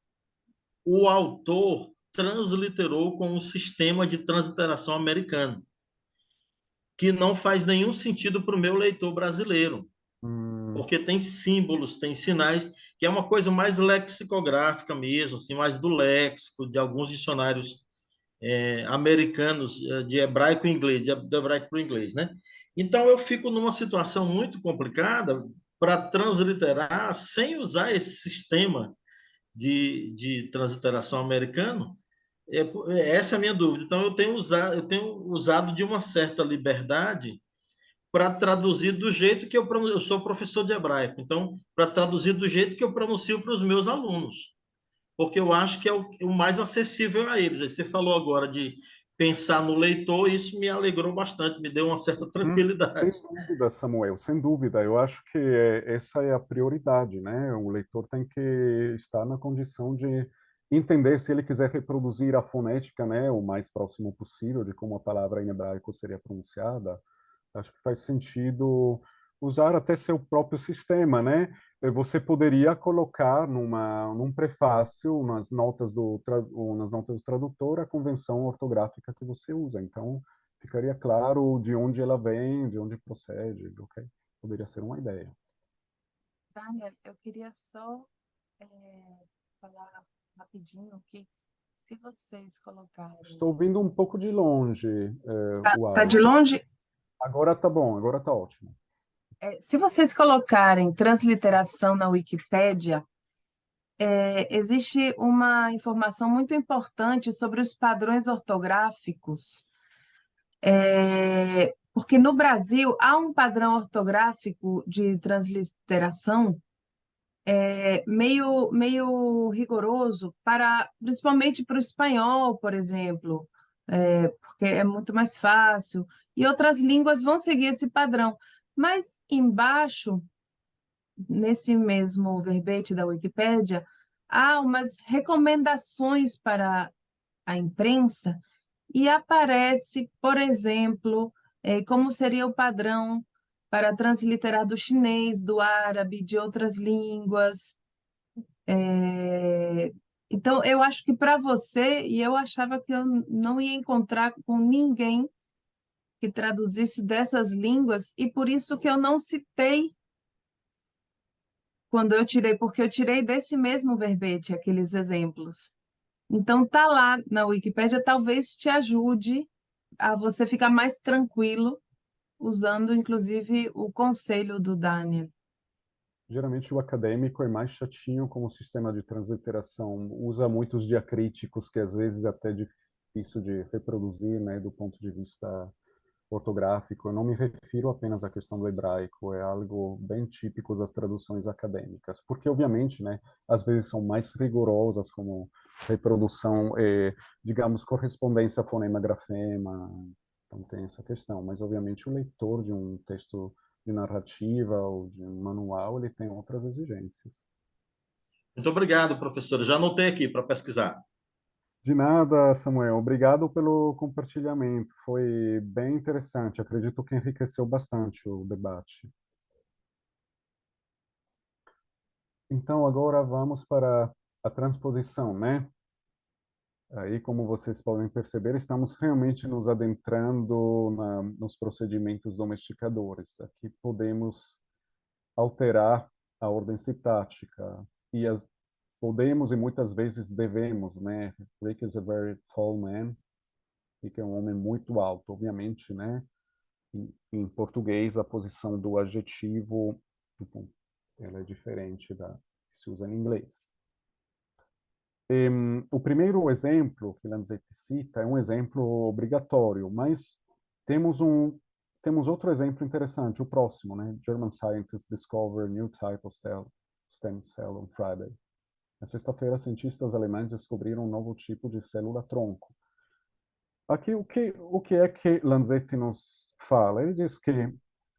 Speaker 5: o autor transliterou com um sistema de transliteração americano, que não faz nenhum sentido para o meu leitor brasileiro. porque tem símbolos, tem sinais, que é uma coisa mais lexicográfica mesmo, assim, mais do léxico, de alguns dicionários americanos, de hebraico e inglês, de hebraico para o inglês, né? Então, eu fico numa situação muito complicada para transliterar sem usar esse sistema de transliteração americano. Essa é a minha dúvida. Então, eu tenho usado de uma certa liberdade para traduzir do jeito que eu sou professor de hebraico, então, para traduzir do jeito que eu pronuncio para os meus alunos, porque eu acho que é o mais acessível a eles. Aí você falou agora de pensar no leitor, e isso me alegrou bastante, me deu uma certa
Speaker 1: Sem
Speaker 5: tranquilidade.
Speaker 1: dúvida, Samuel, sem dúvida. Eu acho que essa é a prioridade, né? O leitor tem que estar na condição de entender, se ele quiser reproduzir a fonética, né, o mais próximo possível de como a palavra em hebraico seria pronunciada. Acho que faz sentido usar até seu próprio sistema, né? Você poderia colocar num prefácio, nas notas do tradutor, a convenção ortográfica que você usa. Então, ficaria claro de onde ela vem, de onde procede, ok? Poderia ser uma ideia.
Speaker 2: Daniel, eu queria só falar rapidinho que se vocês colocarem...
Speaker 1: Estou ouvindo um pouco de longe, o
Speaker 2: Tá de
Speaker 1: áudio.
Speaker 2: longe?
Speaker 1: Agora tá bom, agora tá ótimo.
Speaker 2: Se vocês colocarem transliteração na Wikipédia, existe uma informação muito importante sobre os padrões ortográficos, porque no Brasil há um padrão ortográfico de transliteração meio rigoroso, principalmente para o espanhol, por exemplo, porque é muito mais fácil, e outras línguas vão seguir esse padrão. Mas embaixo, nesse mesmo verbete da Wikipédia, há umas recomendações para a imprensa e aparece, por exemplo, como seria o padrão para transliterar do chinês, do árabe, de outras línguas. Então, eu acho que para você, e eu achava que eu não ia encontrar com ninguém que traduzisse dessas línguas, e por isso que eu não citei quando eu tirei, porque eu tirei desse mesmo verbete aqueles exemplos. Então, tá lá na Wikipédia, talvez te ajude a você ficar mais tranquilo, usando inclusive o conselho do Daniel.
Speaker 1: Geralmente o acadêmico é mais chatinho com o sistema de transliteração, usa muitos diacríticos que às vezes é até difícil de reproduzir, né, do ponto de vista ortográfico. Eu não me refiro apenas à questão do hebraico, é algo bem típico das traduções acadêmicas, porque obviamente, né, às vezes são mais rigorosas como reprodução, digamos, correspondência fonema-grafema, então tem essa questão, mas obviamente o leitor de um texto de narrativa ou de um manual, ele tem outras exigências.
Speaker 5: Muito obrigado, professor. Já anotei aqui para pesquisar.
Speaker 1: De nada, Samuel. Obrigado pelo compartilhamento. Foi bem interessante. Acredito que enriqueceu bastante o debate. Então, agora vamos para a transposição, né? Aí, como vocês podem perceber, estamos realmente nos adentrando nos procedimentos domesticadores. Aqui podemos alterar a ordem sintática e podemos e muitas vezes devemos, né? Rick is a very tall man. Rick é um homem muito alto, obviamente, né? Em português, a posição do adjetivo, ela é diferente da que se usa em inglês. O primeiro exemplo que Lanzetti cita é um exemplo obrigatório, mas temos outro exemplo interessante, o próximo, né? German scientists discover new type of stem cell on Friday. Na sexta-feira, cientistas alemães descobriram um novo tipo de célula-tronco. Aqui, o que é que Lanzetti nos fala? Ele diz que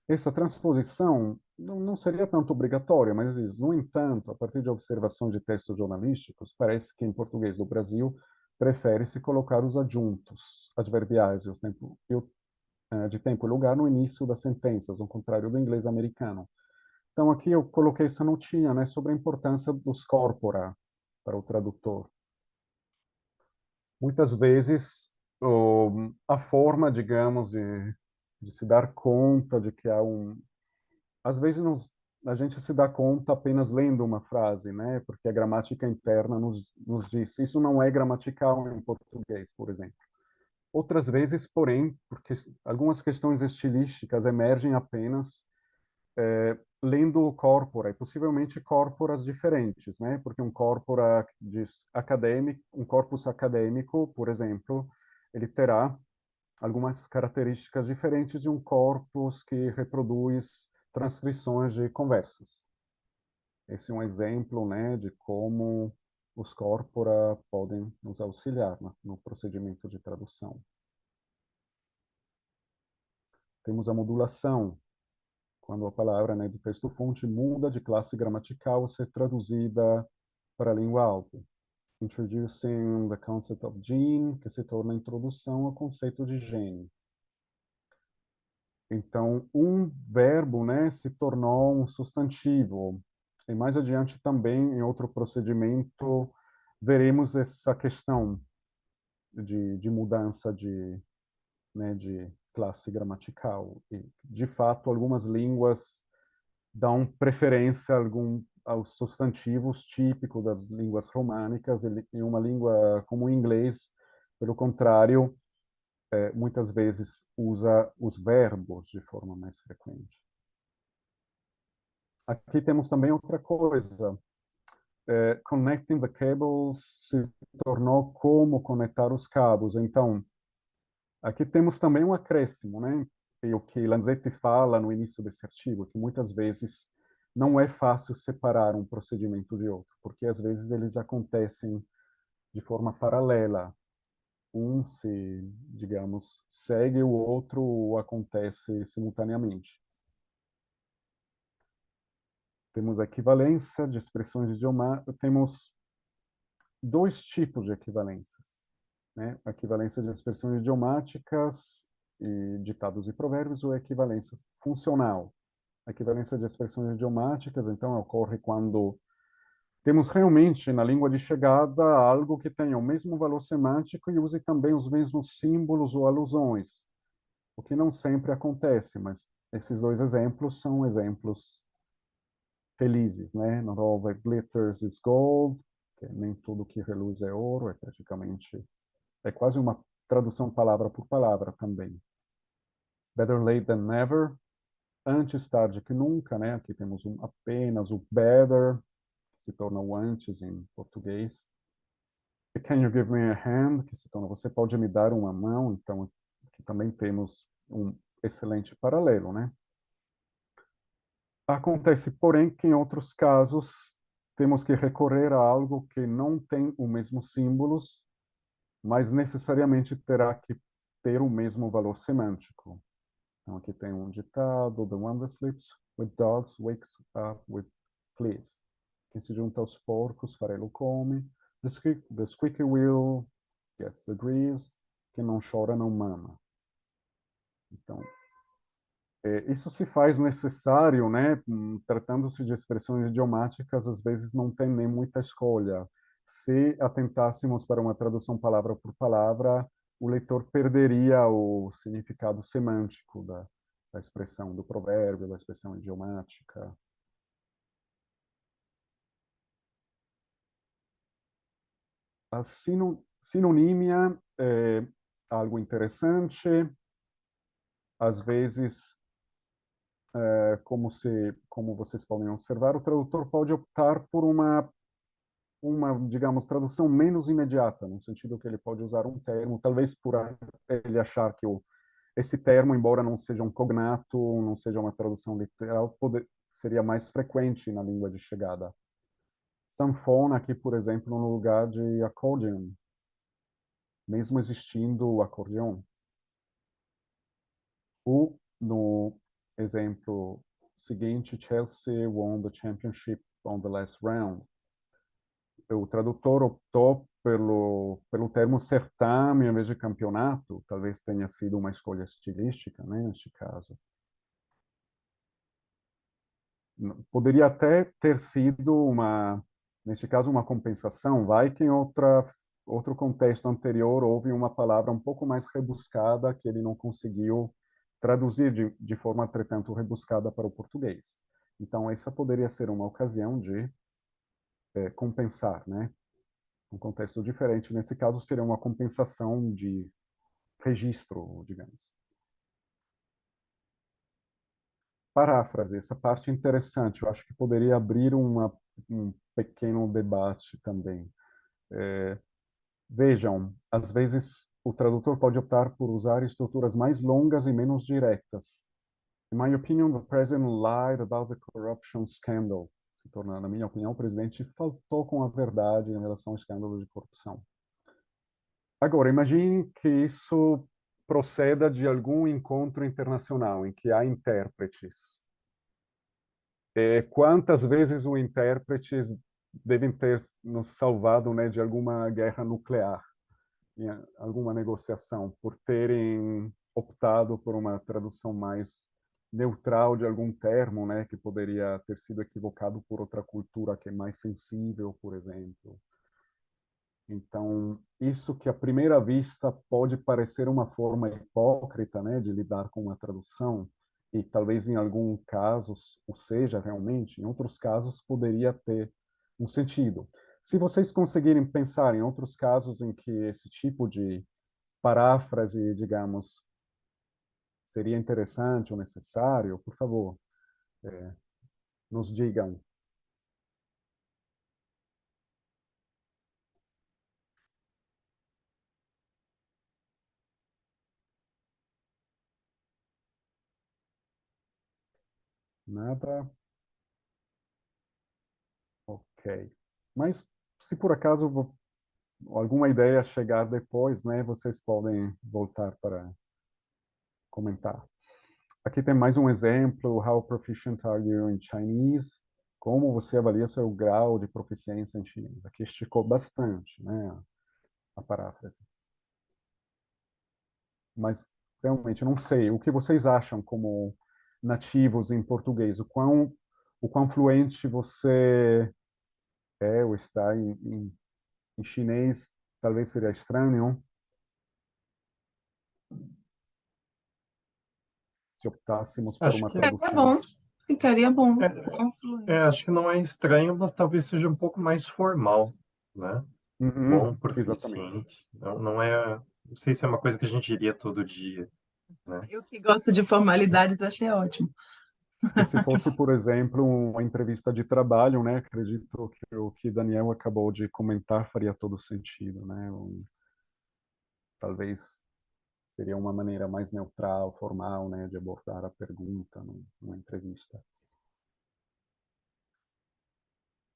Speaker 1: essa transposição não seria tanto obrigatória, mas diz, no entanto, a partir de observações de textos jornalísticos, parece que em português do Brasil prefere-se colocar os adjuntos adverbiais de tempo e lugar no início das sentenças, ao contrário do inglês americano. Então, aqui eu coloquei essa notinha, né, sobre a importância dos corpora para o tradutor. Muitas vezes, a forma, digamos, de se dar conta de que há às vezes a gente se dá conta apenas lendo uma frase, né? Porque a gramática interna nos diz isso não é gramatical em português, por exemplo. Outras vezes, porém, porque algumas questões estilísticas emergem apenas lendo o corpora, e possivelmente corporas diferentes, né? Porque um corpora acadêmico, um corpus acadêmico, por exemplo, ele terá algumas características diferentes de um corpus que reproduz transcrições de conversas. Esse é um exemplo, né, de como os corpora podem nos auxiliar no procedimento de tradução. Temos a modulação, quando a palavra, né, do texto-fonte muda de classe gramatical a ser traduzida para a língua-alvo. Introducing the concept of gene, que se torna a introdução ao conceito de gene. Então, um verbo, né, se tornou um substantivo. E mais adiante também, em outro procedimento, veremos essa questão de mudança né, de classe gramatical. E, de fato, algumas línguas dão preferência aos substantivos típicos das línguas românicas, e em uma língua como o inglês, pelo contrário, muitas vezes usa os verbos de forma mais frequente. Aqui temos também outra coisa. Connecting the cables se tornou como conectar os cabos. Então, aqui temos também um acréscimo, né? E o que Lanzetti fala no início desse artigo, que muitas vezes não é fácil separar um procedimento de outro, porque às vezes eles acontecem de forma paralela. Um se, digamos, segue o outro ou acontece simultaneamente. Temos a equivalência de expressões idiomáticas, temos dois tipos de equivalências, né? A equivalência de expressões idiomáticas e ditados e provérbios ou a equivalência funcional. A equivalência de expressões idiomáticas, então, ocorre quando temos realmente na língua de chegada algo que tenha o mesmo valor semântico e use também os mesmos símbolos ou alusões, o que não sempre acontece, mas esses dois exemplos são exemplos felizes, né? Not all that glitters is gold, que nem tudo que reluz é ouro, é praticamente, é quase uma tradução palavra por palavra também. Better late than never, antes tarde que nunca, né? Aqui temos apenas o better, que se torna o antes em português. Can you give me a hand, que se torna você pode me dar uma mão, então aqui também temos um excelente paralelo, né? Acontece, porém, que em outros casos temos que recorrer a algo que não tem o mesmo símbolos, mas necessariamente terá que ter o mesmo valor semântico. Então, aqui tem um ditado: The one that sleeps with dogs wakes up with fleas. Quem se junta aos porcos, farelo come. The squeaky wheel gets the grease. Quem não chora, não mama. Então, isso se faz necessário, né? Tratando-se de expressões idiomáticas, às vezes não tem nem muita escolha. Se atentássemos para uma tradução palavra por palavra, o leitor perderia o significado semântico da expressão, do provérbio, da expressão idiomática. A sinonímia é algo interessante. Às vezes, como vocês podem observar, o tradutor pode optar por digamos, tradução menos imediata, no sentido que ele pode usar um termo, talvez por ele achar que esse termo, embora não seja um cognato, não seja uma tradução literal, seria mais frequente na língua de chegada. Sanfona aqui, por exemplo, no lugar de accordion, mesmo existindo o acordeon. No exemplo seguinte, Chelsea won the championship on the last round. O tradutor optou pelo termo certame em vez de campeonato, talvez tenha sido uma escolha estilística, né, neste caso. Poderia até ter sido neste caso, uma compensação. Vai que em outro contexto anterior houve uma palavra um pouco mais rebuscada que ele não conseguiu traduzir de forma, entretanto, rebuscada para o português. Então, essa poderia ser uma ocasião de compensar, né? Um contexto diferente. Nesse caso, seria uma compensação de registro, digamos. Paráfrase, essa parte é interessante. Eu acho que poderia abrir um pequeno debate também. Vejam, às vezes o tradutor pode optar por usar estruturas mais longas e menos diretas. In my opinion, the president lied about the corruption scandal. Se torna, na minha opinião, o presidente faltou com a verdade em relação ao escândalo de corrupção. Agora, imagine que isso proceda de algum encontro internacional em que há intérpretes. Quantas vezes os intérpretes devem ter nos salvado, né, de alguma guerra nuclear, em alguma negociação, por terem optado por uma tradução mais neutral de algum termo, né, que poderia ter sido equivocado por outra cultura que é mais sensível, por exemplo. Então, isso que à primeira vista pode parecer uma forma hipócrita, né, de lidar com uma tradução, e talvez em alguns casos o seja realmente, em outros casos poderia ter um sentido. Se vocês conseguirem pensar em outros casos em que esse tipo de paráfrase, digamos, seria interessante ou necessário, por favor, nos digam. Nada? Ok. Mas, se por acaso alguma ideia chegar depois, né, vocês podem voltar para comentar. Aqui tem mais um exemplo. How proficient are you in Chinese? Como você avalia seu grau de proficiência em chinês? Aqui esticou bastante, né, a paráfrase. Mas, realmente, eu não sei. O que vocês acham como nativos em português? O quão fluente você é ou está em chinês? Talvez seria estranho se optássemos por
Speaker 4: Acho
Speaker 1: uma
Speaker 4: que
Speaker 1: tradução.
Speaker 2: Ficaria bom.
Speaker 4: acho que não é estranho, mas talvez seja um pouco mais formal, né? Bom,
Speaker 1: Exatamente.
Speaker 4: proficiente. Não sei se é uma coisa que a gente iria todo dia, né?
Speaker 2: Eu que gosto de formalidades, achei ótimo.
Speaker 1: E se fosse, por exemplo, uma entrevista de trabalho, né? Acredito que o que Daniel acabou de comentar faria todo sentido, né? Talvez seria uma maneira mais neutral, formal, né, de abordar a pergunta numa entrevista.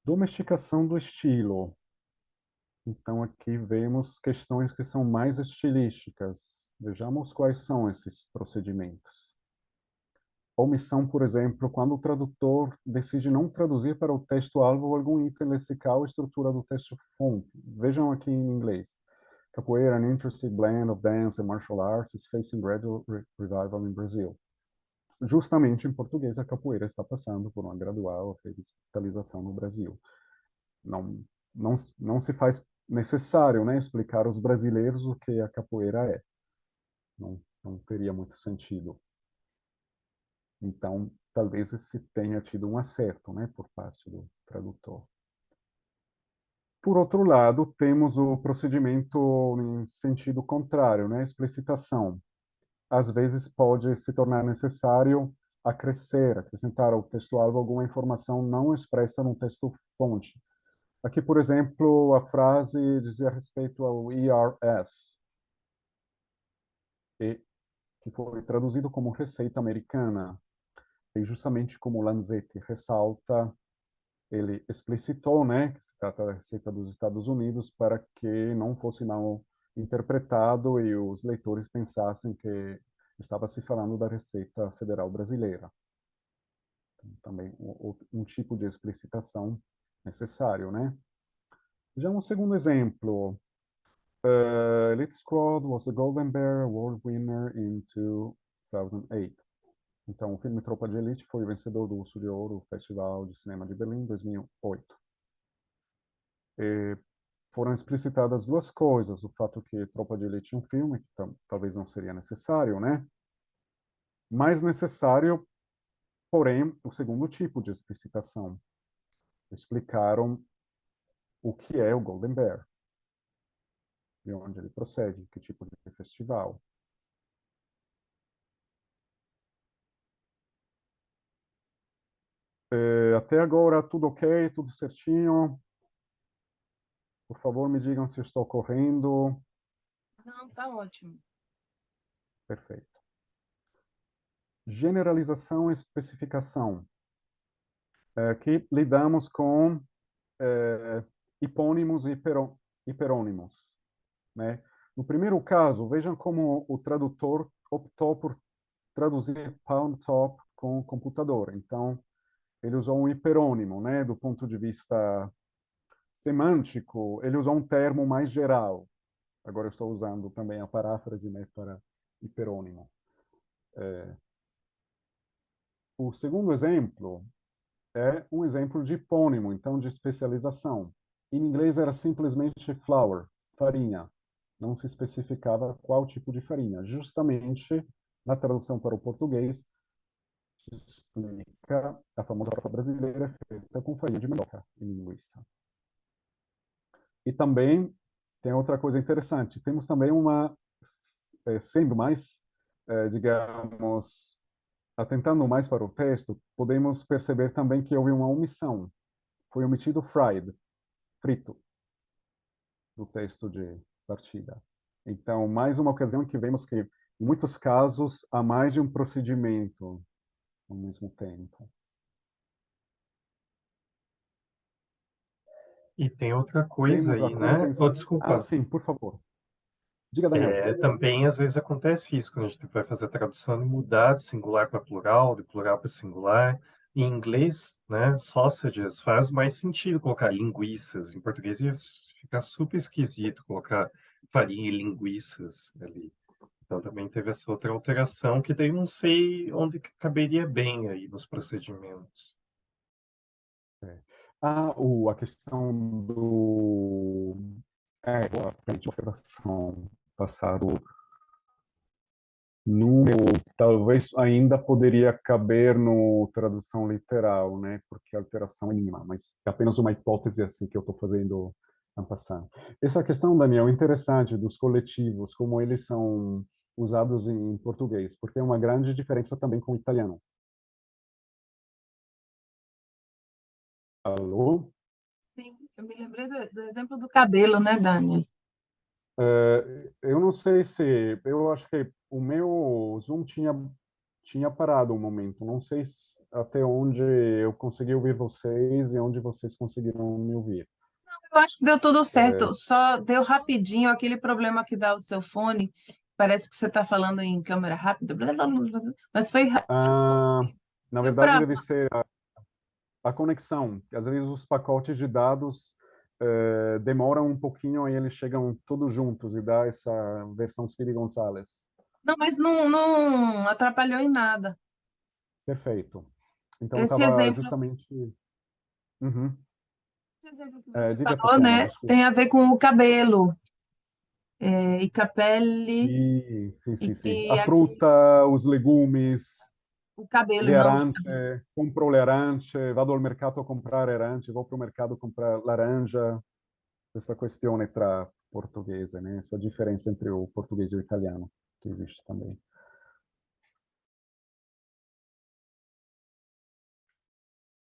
Speaker 1: Domesticação do estilo. Então, aqui vemos questões que são mais estilísticas. Vejamos quais são esses procedimentos. Omissão, por exemplo, quando o tradutor decide não traduzir para o texto-alvo algum item lexical ou estrutura do texto-fonte. Vejam aqui em inglês. Capoeira, an interesting blend of dance and martial arts, is facing gradual revival in Brazil. Justamente em português, a capoeira está passando por uma gradual revitalização no Brasil. Não se faz necessário, né, explicar aos brasileiros o que a capoeira é. Não teria muito sentido. Então, talvez esse tenha tido um acerto, né, por parte do tradutor. Por outro lado, temos o procedimento em sentido contrário, né, explicitação. Às vezes pode se tornar necessário acrescentar ao texto-alvo alguma informação não expressa no texto-fonte. Aqui, por exemplo, a frase dizia respeito ao IRS, que foi traduzido como receita americana. E justamente como Lanzetti ressalta, ele explicitou, né, que se trata da receita dos Estados Unidos para que não fosse mal interpretado e os leitores pensassem que estava se falando da Receita Federal Brasileira. Então, também um tipo de explicitação necessário, né? Já um segundo exemplo. Elite Squad was the Golden Bear Award winner in 2008. Então, o filme Tropa de Elite foi o vencedor do Urso de Ouro, Festival de Cinema de Berlim, em 2008. Foram explicitadas duas coisas. O fato que Tropa de Elite é um filme, que talvez não seria necessário, né? Mais necessário, porém, o segundo tipo de explicitação. Explicaram o que é o Golden Bear, de onde ele procede, que tipo de festival. Até agora, tudo ok, tudo certinho. Por favor, me digam se eu estou correndo.
Speaker 2: Não, tá ótimo.
Speaker 1: Perfeito. Generalização e especificação. Aqui lidamos com hipônimos e hiperônimos, né? No primeiro caso, vejam como o tradutor optou por traduzir palm top com computador. Então, ele usou um hiperônimo, né? Do ponto de vista semântico, ele usou um termo mais geral. Agora eu estou usando também a paráfrase, né, para hiperônimo. O segundo exemplo é um exemplo de hipônimo, então de especialização. Em inglês era simplesmente flour, farinha. Não se especificava qual tipo de farinha. Justamente na tradução para o português, explica a famosa farofa brasileira feita com farinha de mandioca e linguiça. E também tem outra coisa interessante. Temos também sendo mais, digamos, atentando mais para o texto, podemos perceber também que houve uma omissão. Foi omitido fried, frito, do texto de partida. Então, mais uma ocasião em que vemos que, em muitos casos, há mais de um procedimento ao mesmo tempo.
Speaker 4: E tem outra coisa
Speaker 1: Temos a
Speaker 4: aí, né? Oh,
Speaker 1: compensação. Ah,
Speaker 4: desculpa.
Speaker 1: sim, por favor. Diga, Daniel.
Speaker 4: Também às vezes acontece isso quando a gente vai fazer a tradução e mudar de singular para plural, de plural para singular. Em inglês, né, sausages faz mais sentido colocar linguiças. Em português ia ficar super esquisito colocar farinha e linguiças ali. Então também teve essa outra alteração que daí não sei onde que caberia bem aí nos procedimentos.
Speaker 1: A questão do... boa observação. Passado número, talvez ainda poderia caber no tradução literal, né? Porque a alteração é mínima, mas é apenas uma hipótese assim que eu estou fazendo en passant. Essa questão, Daniel, interessante dos coletivos, como eles são usados em português, porque é uma grande diferença também com o italiano. Alô?
Speaker 2: Sim, eu me lembrei do exemplo do cabelo, né, Dani?
Speaker 1: Eu não sei se... Eu acho que o meu Zoom tinha parado um momento. Não sei até onde eu consegui ouvir vocês e onde vocês conseguiram me ouvir.
Speaker 2: Eu acho que deu tudo certo, só deu rapidinho aquele problema que dá o seu fone. Parece que você está falando em câmera rápida, mas foi
Speaker 1: Na
Speaker 2: deu
Speaker 1: verdade,
Speaker 2: para.
Speaker 1: deve ser a conexão. Às vezes os pacotes de dados demoram um pouquinho e eles chegam todos juntos e dá essa versão Speedy Gonzalez.
Speaker 2: Não, mas não atrapalhou em nada.
Speaker 1: Perfeito. Então, eu
Speaker 2: Esse
Speaker 1: estava
Speaker 2: exemplo,
Speaker 1: justamente... Uhum.
Speaker 2: esse exemplo que você
Speaker 1: Diga,
Speaker 2: falou,
Speaker 1: Tatiana,
Speaker 2: né,
Speaker 1: desculpa.
Speaker 2: tem a ver com o cabelo. E capelli
Speaker 1: Sim. A
Speaker 2: e aqui
Speaker 1: fruta, os legumes,
Speaker 2: o cabelo, não os
Speaker 1: l'erante,
Speaker 2: cabelos.
Speaker 1: compro l'erante, vado al mercato a comprare erante, vou para o mercado comprar laranja. Essa questão tra portuguesa, né? Essa diferença entre o português e o italiano que existe também.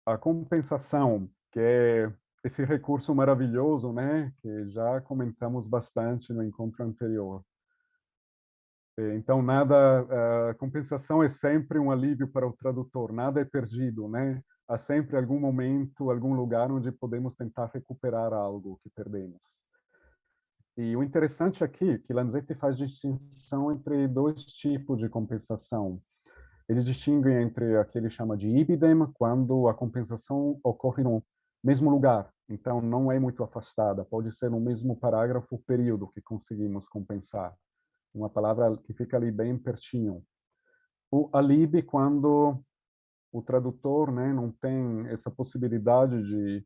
Speaker 1: A compensação, que é esse recurso maravilhoso, né? Que já comentamos bastante no encontro anterior. Então, a compensação é sempre um alívio para o tradutor, nada é perdido, né? Há sempre algum momento, algum lugar onde podemos tentar recuperar algo que perdemos. E o interessante aqui é que Lanzetti faz distinção entre dois tipos de compensação. Ele distingue entre a que ele chama de ibidem, quando a compensação ocorre no mesmo lugar, então não é muito afastada, pode ser no mesmo parágrafo, período que conseguimos compensar. Uma palavra que fica ali bem pertinho. O alibi, quando o tradutor, né, não tem essa possibilidade de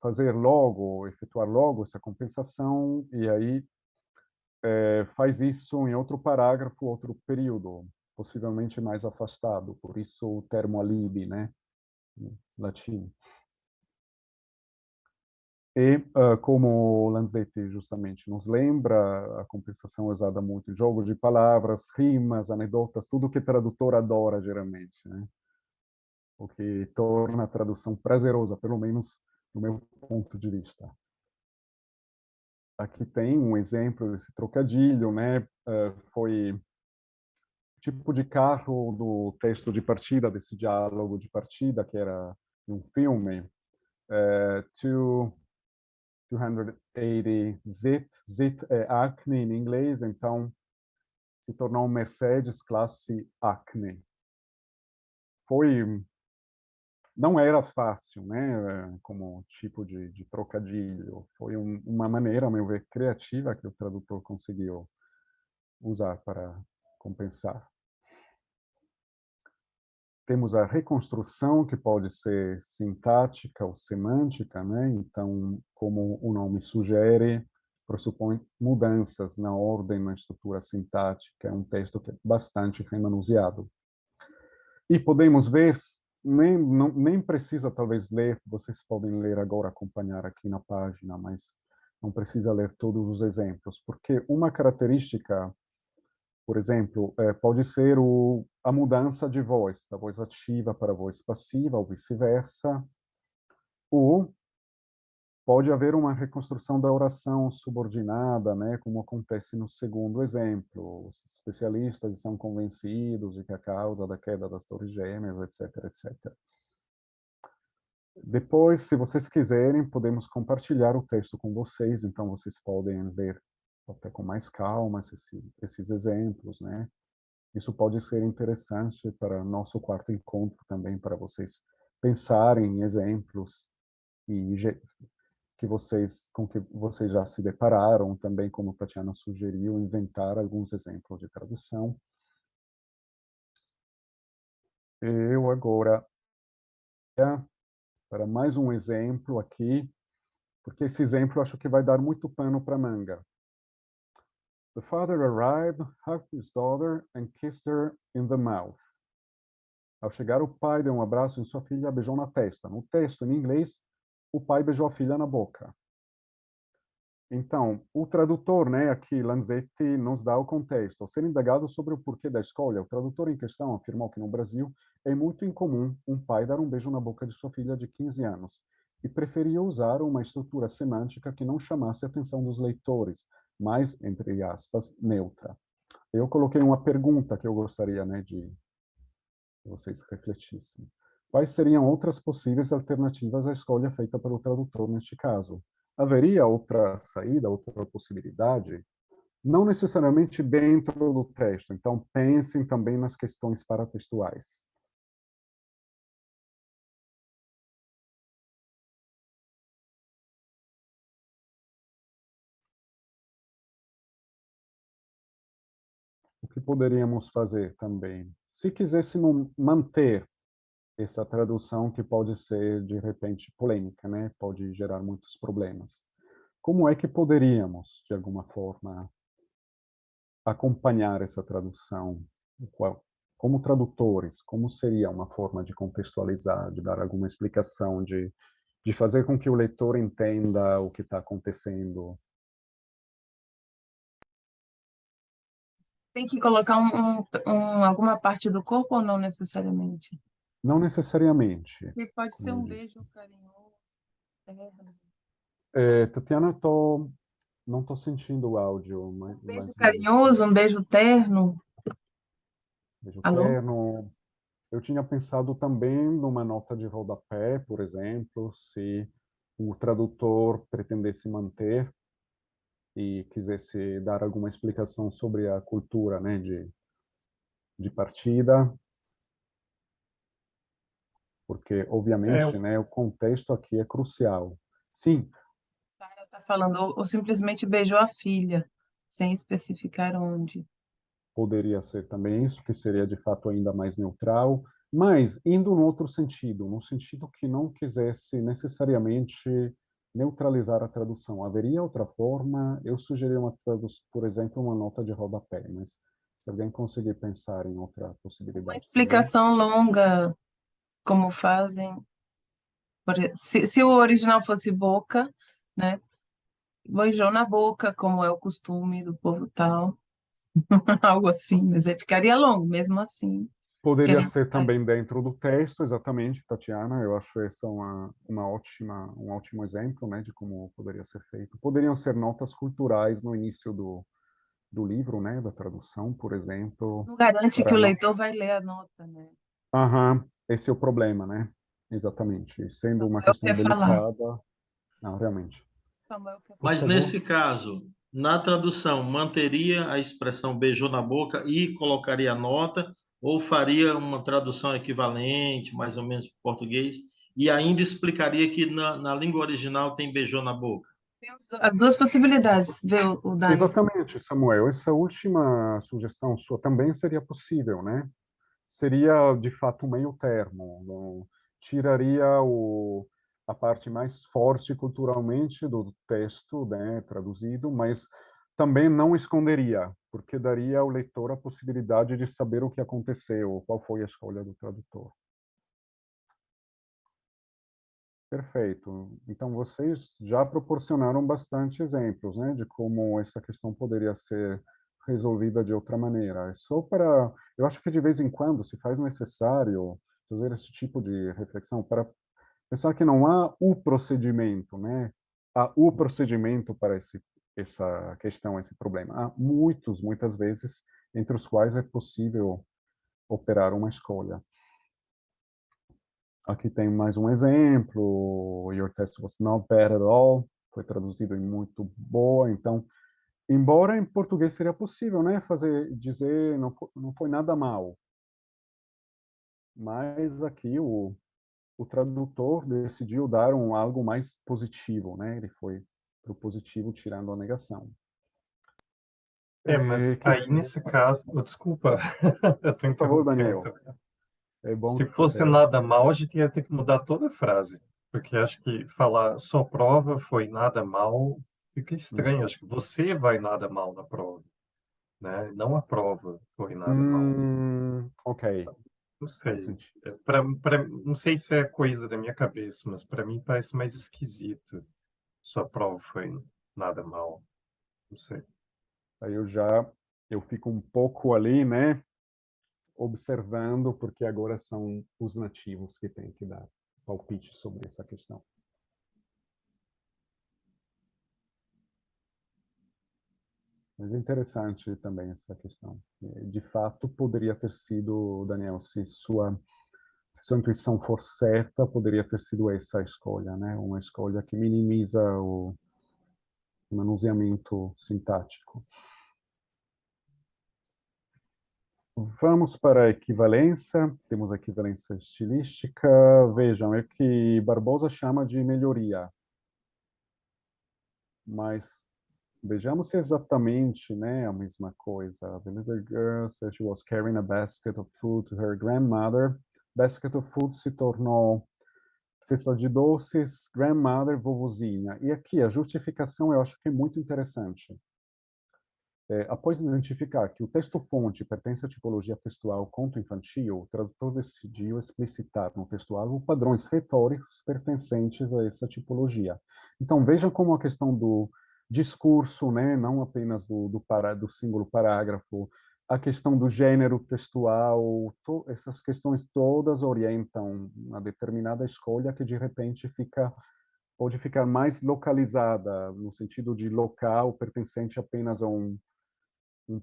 Speaker 1: fazer logo, efetuar logo essa compensação, e aí faz isso em outro parágrafo, outro período, possivelmente mais afastado, por isso o termo alibi, né, em latim. E, como Lanzetti justamente nos lembra, a compensação é usada muito em jogos de palavras, rimas, anedotas, tudo que tradutor adora, geralmente, né? O que torna a tradução prazerosa, pelo menos do meu ponto de vista. Aqui tem um exemplo desse trocadilho, né? Foi tipo de carro do texto de partida, desse diálogo de partida, que era de um filme. 280 Zit. Zit é Acne em inglês, então se tornou um Mercedes classe Acne. Não era fácil, né, como tipo de trocadilho. Foi uma maneira, a meu ver, criativa que o tradutor conseguiu usar para compensar. Temos a reconstrução, que pode ser sintática ou semântica, né? Então, como o nome sugere, pressupõe mudanças na ordem, na estrutura sintática. É um texto que é bastante remanuseado. E podemos ver, nem precisa talvez ler, vocês podem ler agora, acompanhar aqui na página, mas não precisa ler todos os exemplos, porque uma característica, por exemplo, pode ser a mudança de voz, da voz ativa para a voz passiva, ou vice-versa, ou pode haver uma reconstrução da oração subordinada, né, como acontece no segundo exemplo. Os especialistas são convencidos de que a causa da queda das Torres Gêmeas, etc., etc. Depois, se vocês quiserem, podemos compartilhar o texto com vocês, então vocês podem ver até com mais calma esses exemplos, né? Isso pode ser interessante para nosso quarto encontro também, para vocês pensarem em exemplos e com que vocês já se depararam, também como Tatiana sugeriu, inventar alguns exemplos de tradução. Eu agora para mais um exemplo aqui, porque esse exemplo acho que vai dar muito pano para manga. The father arrived, hugged his daughter and kissed her in the mouth. Ao chegar, o pai deu um abraço em sua filha e a beijou na testa. No texto, em inglês, o pai beijou a filha na boca. Então, o tradutor, né, aqui, Lanzetti, nos dá o contexto. Ao ser indagado sobre o porquê da escolha, o tradutor em questão afirmou que no Brasil é muito incomum um pai dar um beijo na boca de sua filha de 15 anos e preferia usar uma estrutura semântica que não chamasse a atenção dos leitores, mas, entre aspas, neutra. Eu coloquei uma pergunta que eu gostaria, né, de que vocês refletissem. Quais seriam outras possíveis alternativas à escolha feita pelo tradutor neste caso? Haveria outra saída, outra possibilidade? Não necessariamente dentro do texto, então pensem também nas questões paratextuais. O que poderíamos fazer também? Se quiséssemos manter essa tradução que pode ser, de repente, polêmica, né? Pode gerar muitos problemas. Como é que poderíamos, de alguma forma, acompanhar essa tradução? Como tradutores, como seria uma forma de contextualizar, de dar alguma explicação, de fazer com que o leitor entenda o que está acontecendo?
Speaker 2: Tem que colocar alguma parte do corpo ou não necessariamente?
Speaker 1: Não necessariamente.
Speaker 2: E pode ser um beijo carinhoso, terno.
Speaker 1: Tatiana, não estou sentindo o áudio.
Speaker 2: Um beijo carinhoso, um beijo terno.
Speaker 1: Beijo
Speaker 2: Alô?
Speaker 1: terno. Eu tinha pensado também numa nota de rodapé, por exemplo, se o tradutor pretendesse manter e quisesse dar alguma explicação sobre a cultura, né, de partida, porque, obviamente, né, o contexto aqui é crucial. Sim,
Speaker 2: Sara está falando, ou simplesmente beijou a filha, sem especificar onde.
Speaker 1: poderia ser também isso, que seria de fato ainda mais neutral, mas indo no outro sentido, no sentido que não quisesse necessariamente neutralizar a tradução. Haveria outra forma? Eu sugeri por exemplo, uma nota de rodapé, mas Se alguém conseguir pensar em outra
Speaker 2: Uma
Speaker 1: possibilidade também.
Speaker 2: explicação longa, como fazem. Se o original fosse boca, né? Beijou na boca, como é o costume do povo tal. Algo assim, mas aí ficaria longo, mesmo assim.
Speaker 1: Poderia
Speaker 2: Querendo.
Speaker 1: ser também dentro do texto, exatamente, Tatiana. Eu acho essa um ótimo exemplo, né, de como poderia ser feito. Poderiam ser notas culturais no início do livro, né, da tradução, por exemplo.
Speaker 2: Não garante que
Speaker 1: Para
Speaker 2: o
Speaker 1: não...
Speaker 2: leitor vai ler a nota, né?
Speaker 1: Aham, esse é o problema, né? Exatamente. Sendo uma
Speaker 2: Eu
Speaker 1: questão
Speaker 2: quero falar.
Speaker 1: delicada, não, realmente.
Speaker 2: Samuel quer
Speaker 1: Por
Speaker 5: Mas
Speaker 2: falar.
Speaker 1: favor.
Speaker 5: nesse caso, na tradução, manteria a expressão beijou na boca e colocaria a nota, ou faria uma tradução equivalente, mais ou menos para o português, e ainda explicaria que na língua original tem beijou na boca?
Speaker 2: Tem as duas possibilidades, vê o Dani.
Speaker 1: Exatamente, Samuel. Essa última sugestão sua também seria possível, né? Seria, de fato, um meio termo. Tiraria a parte mais forte culturalmente do texto, né, traduzido, mas também não esconderia, porque daria ao leitor a possibilidade de saber o que aconteceu, qual foi a escolha do tradutor. Perfeito. Então, vocês já proporcionaram bastante exemplos, né, de como essa questão poderia ser resolvida de outra maneira. É só para... Eu acho que de vez em quando se faz necessário fazer esse tipo de reflexão para pensar que não há o procedimento, né? Há o procedimento para essa questão, esse problema. Há muitas vezes, entre os quais é possível operar uma escolha. Aqui tem mais um exemplo. Your test was not bad at all. Foi traduzido em muito boa. Então, embora em português seria possível, né, dizer não foi nada mal. Mas aqui o tradutor decidiu dar algo mais positivo, né? Ele foi para o positivo tirando a negação.
Speaker 4: Mas aí nesse caso, desculpa, eu estou
Speaker 1: Por favor,
Speaker 4: interrompendo.
Speaker 1: Daniel. É bom
Speaker 4: Se fosse
Speaker 1: é,
Speaker 4: nada mal, a gente ia ter que mudar toda a frase, porque acho que falar sua prova foi nada mal fica estranho. Acho que você vai nada mal na prova, né? Não a prova foi nada mal.
Speaker 1: ok,
Speaker 4: Não
Speaker 1: faz
Speaker 4: sei.
Speaker 1: sentido.
Speaker 4: Não sei se é coisa da minha cabeça, mas para mim parece mais esquisito. Sua prova foi nada mal. Não sei.
Speaker 1: Aí eu fico um pouco ali, né, observando, porque agora são os nativos que têm que dar palpite sobre essa questão. Mas é interessante também essa questão. De fato, poderia ter sido, Daniel, se sua intuição for certa, poderia ter sido essa a escolha, né? Uma escolha que minimiza o manuseamento sintático. Vamos para a equivalência. Temos a equivalência estilística. Vejam, é que Barbosa chama de melhoria. Mas vejamos se é exatamente, né, a mesma coisa. The little girl said she was carrying a basket of food to her grandmother. Basket of food se tornou cesta de doces, grandmother, vovozinha. E aqui a justificação eu acho que é muito interessante. Após identificar que o texto-fonte pertence à tipologia textual conto infantil, o tradutor decidiu explicitar no texto-alvo padrões retóricos pertencentes a essa tipologia. Então, vejam como a questão do discurso, né, não apenas do símbolo parágrafo, a questão do gênero textual, essas questões todas orientam uma determinada escolha que, de repente, pode ficar mais localizada, no sentido de local, pertencente apenas a um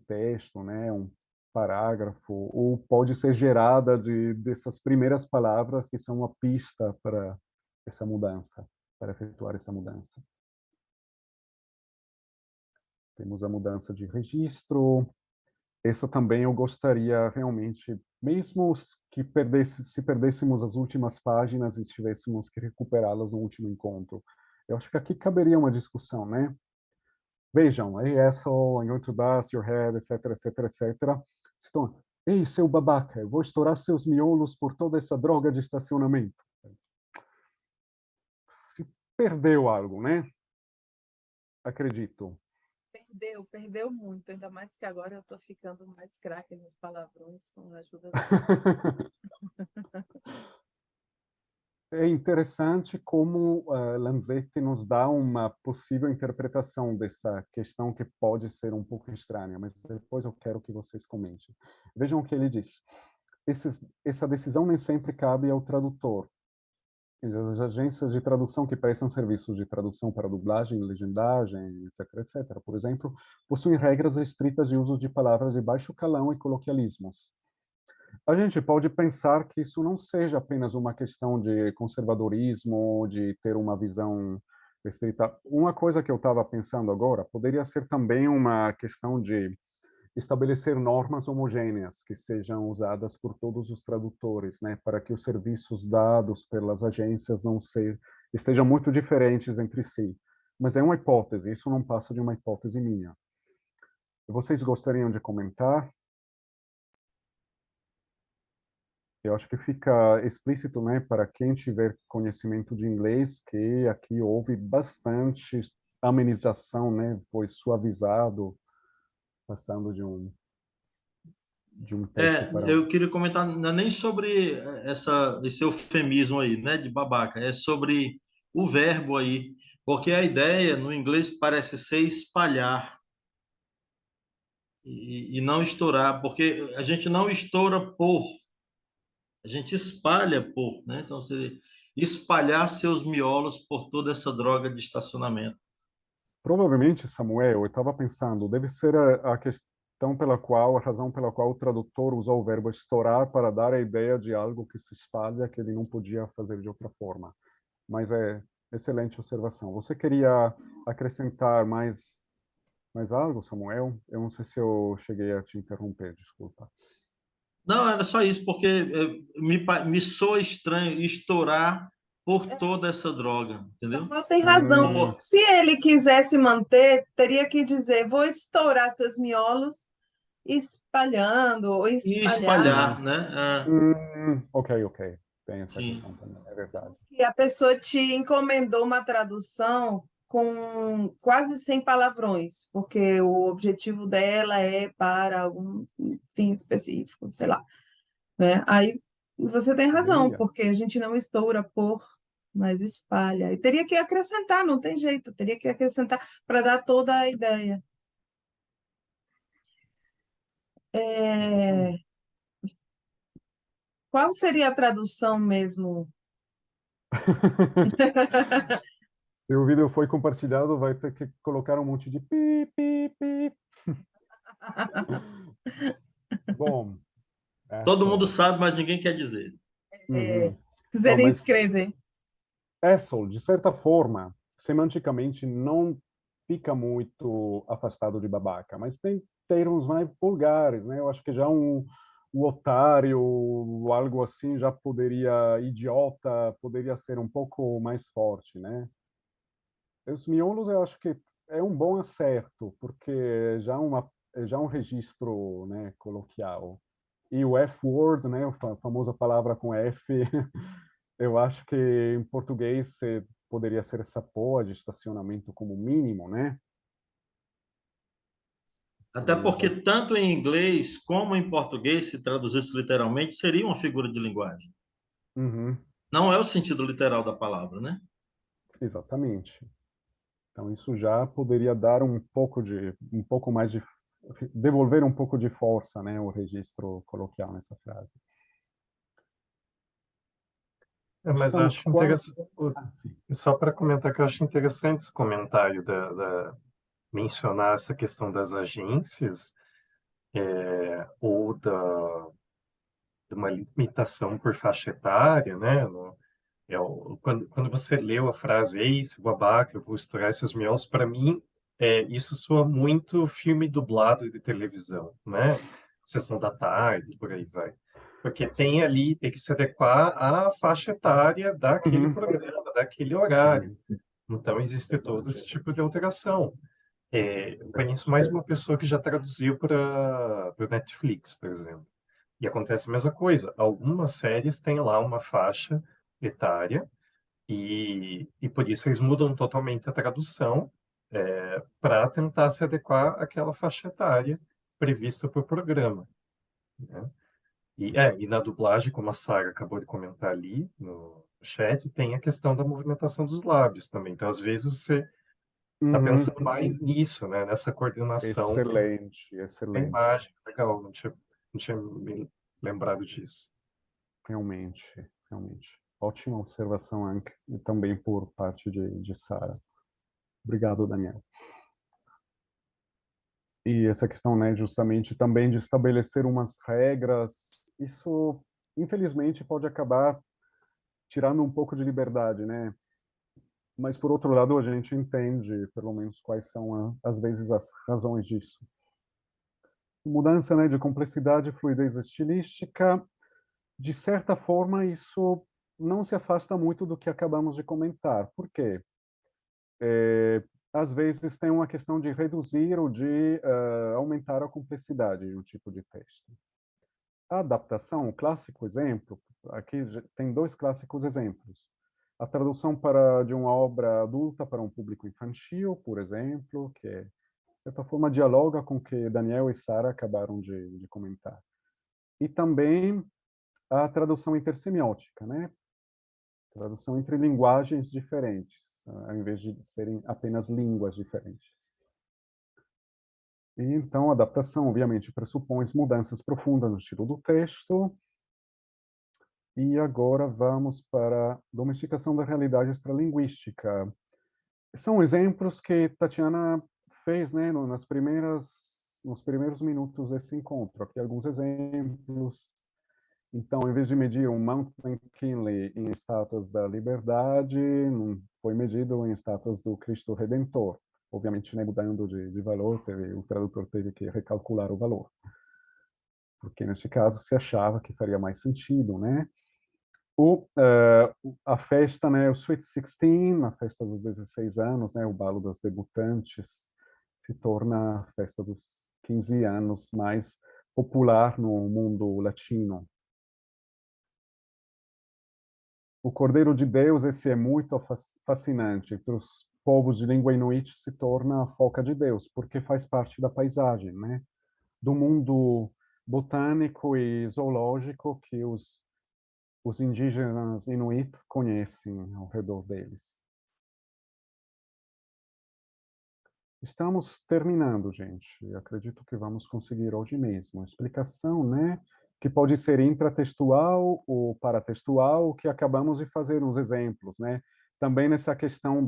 Speaker 1: texto, né, um parágrafo, ou pode ser gerada dessas primeiras palavras que são uma pista para essa mudança, para efetuar essa mudança. Temos a mudança de registro. Essa também eu gostaria realmente, mesmo que se perdêssemos as últimas páginas e tivéssemos que recuperá-las no último encontro. Eu acho que aqui caberia uma discussão, né? Vejam, hey asshole, I'm going to bust your head, etc, etc, etc. Então, ei, seu babaca, eu vou estourar seus miolos por toda essa droga de estacionamento. Se perdeu algo, né? Acredito.
Speaker 2: Perdeu muito, ainda mais que agora eu estou ficando mais craque nos palavrões com a ajuda
Speaker 1: É interessante como Lanzetti nos dá uma possível interpretação dessa questão que pode ser um pouco estranha, mas depois eu quero que vocês comentem. Vejam o que ele diz. Essa decisão nem sempre cabe ao tradutor. As agências de tradução que prestam serviços de tradução para dublagem, legendagem, etc., etc., por exemplo, possuem regras estritas de uso de palavras de baixo calão e coloquialismos. A gente pode pensar que isso não seja apenas uma questão de conservadorismo, de ter uma visão restrita. Uma coisa que eu estava pensando agora poderia ser também uma questão de estabelecer normas homogêneas que sejam usadas por todos os tradutores, né, para que os serviços dados pelas agências não estejam muito diferentes entre si. Mas é uma hipótese, isso não passa de uma hipótese minha. Vocês gostariam de comentar? Eu acho que fica explícito, né, para quem tiver conhecimento de inglês, que aqui houve bastante amenização, né, foi suavizado, passando de um texto para
Speaker 5: Eu queria comentar, não é nem sobre esse eufemismo aí, né, de babaca, é sobre o verbo aí, porque a ideia no inglês parece ser espalhar e não estourar, porque a gente não estoura por, a gente espalha por, né? Então, seria espalhar seus miolos por toda essa droga de estacionamento.
Speaker 1: Provavelmente, Samuel, eu estava pensando, deve ser a questão a razão pela qual o tradutor usou o verbo estourar para dar a ideia de algo que se espalha, que ele não podia fazer de outra forma. Mas é excelente observação. Você queria acrescentar mais algo, Samuel? Eu não sei se eu cheguei a te interromper, desculpa.
Speaker 5: Não, era só isso, porque me soa estranho estourar por toda essa droga, entendeu?
Speaker 2: Samuel tem razão.
Speaker 5: Hum.
Speaker 2: Se ele quisesse manter, teria que dizer: vou estourar seus miolos espalhando ou
Speaker 5: E
Speaker 2: espalhar.
Speaker 5: espalhar, né?
Speaker 1: Ok. Tem essa
Speaker 5: Sim.
Speaker 1: questão também, é verdade.
Speaker 2: E a pessoa te encomendou uma tradução com quase 100 palavrões, porque o objetivo dela é para algum fim específico, sei lá, né? Aí você tem razão,
Speaker 1: Olha.
Speaker 2: porque a gente não estoura por, mas espalha. E teria que acrescentar, não tem jeito, teria que acrescentar para dar toda a ideia. Qual seria a tradução mesmo?
Speaker 1: Se o vídeo foi compartilhado, vai ter que colocar um monte de pi, pi, pi. Bom.
Speaker 5: Todo mundo sabe, mas ninguém quer dizer.
Speaker 1: Uhum.
Speaker 2: Se quiserem
Speaker 1: Mas
Speaker 2: escrever.
Speaker 1: Essel, de certa forma, semanticamente não fica muito afastado de babaca, mas tem termos mais vulgares, né? Eu acho que já o otário, algo assim, já poderia, idiota, poderia ser um pouco mais forte, né? Os miolos eu acho que é um bom acerto, porque já um registro, né, coloquial. E o F-word, né, a famosa palavra com F, eu acho que em português poderia ser essa porra de estacionamento como mínimo, né?
Speaker 5: Até porque tanto em inglês como em português, se traduzisse literalmente, seria uma figura de linguagem.
Speaker 1: Uhum.
Speaker 5: Não é o sentido literal da palavra, né?
Speaker 1: Exatamente. Então isso já poderia dar um pouco mais de devolver um pouco de força, né, o registro coloquial nessa frase.
Speaker 4: Mas eu
Speaker 1: Estamos
Speaker 4: acho
Speaker 1: quase...
Speaker 4: interessante, só para comentar que eu acho interessante esse comentário mencionar essa questão das agências, ou de uma limitação por faixa etária, né? Quando você leu a frase, ei, seu babaca, eu vou estourar seus miolos, para mim, isso soa muito filme dublado de televisão, né? Sessão da tarde, por aí vai. Porque tem que se adequar à faixa etária daquele programa, daquele horário. Então, existe todo esse tipo de alteração. Eu conheço mais uma pessoa que já traduziu para o Netflix, por exemplo. E acontece a mesma coisa. Algumas séries têm lá uma faixa etária e por isso eles mudam totalmente a tradução para tentar se adequar àquela faixa etária prevista por programa, né? E na dublagem, como a Sara acabou de comentar ali no chat, tem a questão da movimentação dos lábios também. Então, às vezes, você está
Speaker 1: Uhum.
Speaker 4: pensando mais nisso, né? Nessa coordenação
Speaker 1: Excelente,
Speaker 4: da
Speaker 1: excelente.
Speaker 4: imagem. Legal, não tinha me lembrado disso.
Speaker 1: Realmente, realmente. Ótima observação, Anke, e também por parte de Sara. Obrigado, Daniel. E essa questão, né, justamente também de estabelecer umas regras, isso, infelizmente, pode acabar tirando um pouco de liberdade, né? Mas, por outro lado, a gente entende, pelo menos, quais são, às vezes, as razões disso. Mudança, né, de complexidade, fluidez estilística, de certa forma, isso não se afasta muito do que acabamos de comentar. Por quê? Às vezes tem uma questão de reduzir ou de aumentar a complexidade de um tipo de texto. A adaptação, um clássico exemplo, aqui tem dois clássicos exemplos. A tradução de uma obra adulta para um público infantil, por exemplo, que, de certa forma, dialoga com o que Daniel e Sara acabaram de comentar. E também a tradução intersemiótica, né? Tradução entre linguagens diferentes, ao invés de serem apenas línguas diferentes. E então, a adaptação, obviamente, pressupõe mudanças profundas no estilo do texto. E agora vamos para a domesticação da realidade extralinguística. São exemplos que Tatiana fez, né, nos primeiros minutos desse encontro. Aqui alguns exemplos. Então, em vez de medir um Mount McKinley em estátuas da liberdade, foi medido em estátuas do Cristo Redentor. Obviamente, né, mudando de valor, o tradutor teve que recalcular o valor. Porque, neste caso, se achava que faria mais sentido, né? A festa, né, o Sweet 16, a festa dos 16 anos, né, o balo das debutantes, se torna a festa dos 15 anos mais popular no mundo latino. O Cordeiro de Deus, esse é muito fascinante. Entre os povos de língua inuit se torna a foca de Deus, porque faz parte da paisagem, né? Do mundo botânico e zoológico que os indígenas inuit conhecem ao redor deles. Estamos terminando, gente. Acredito que vamos conseguir hoje mesmo. A explicação, né? Que pode ser intratextual ou paratextual, que acabamos de fazer uns exemplos, né? Também nessa questão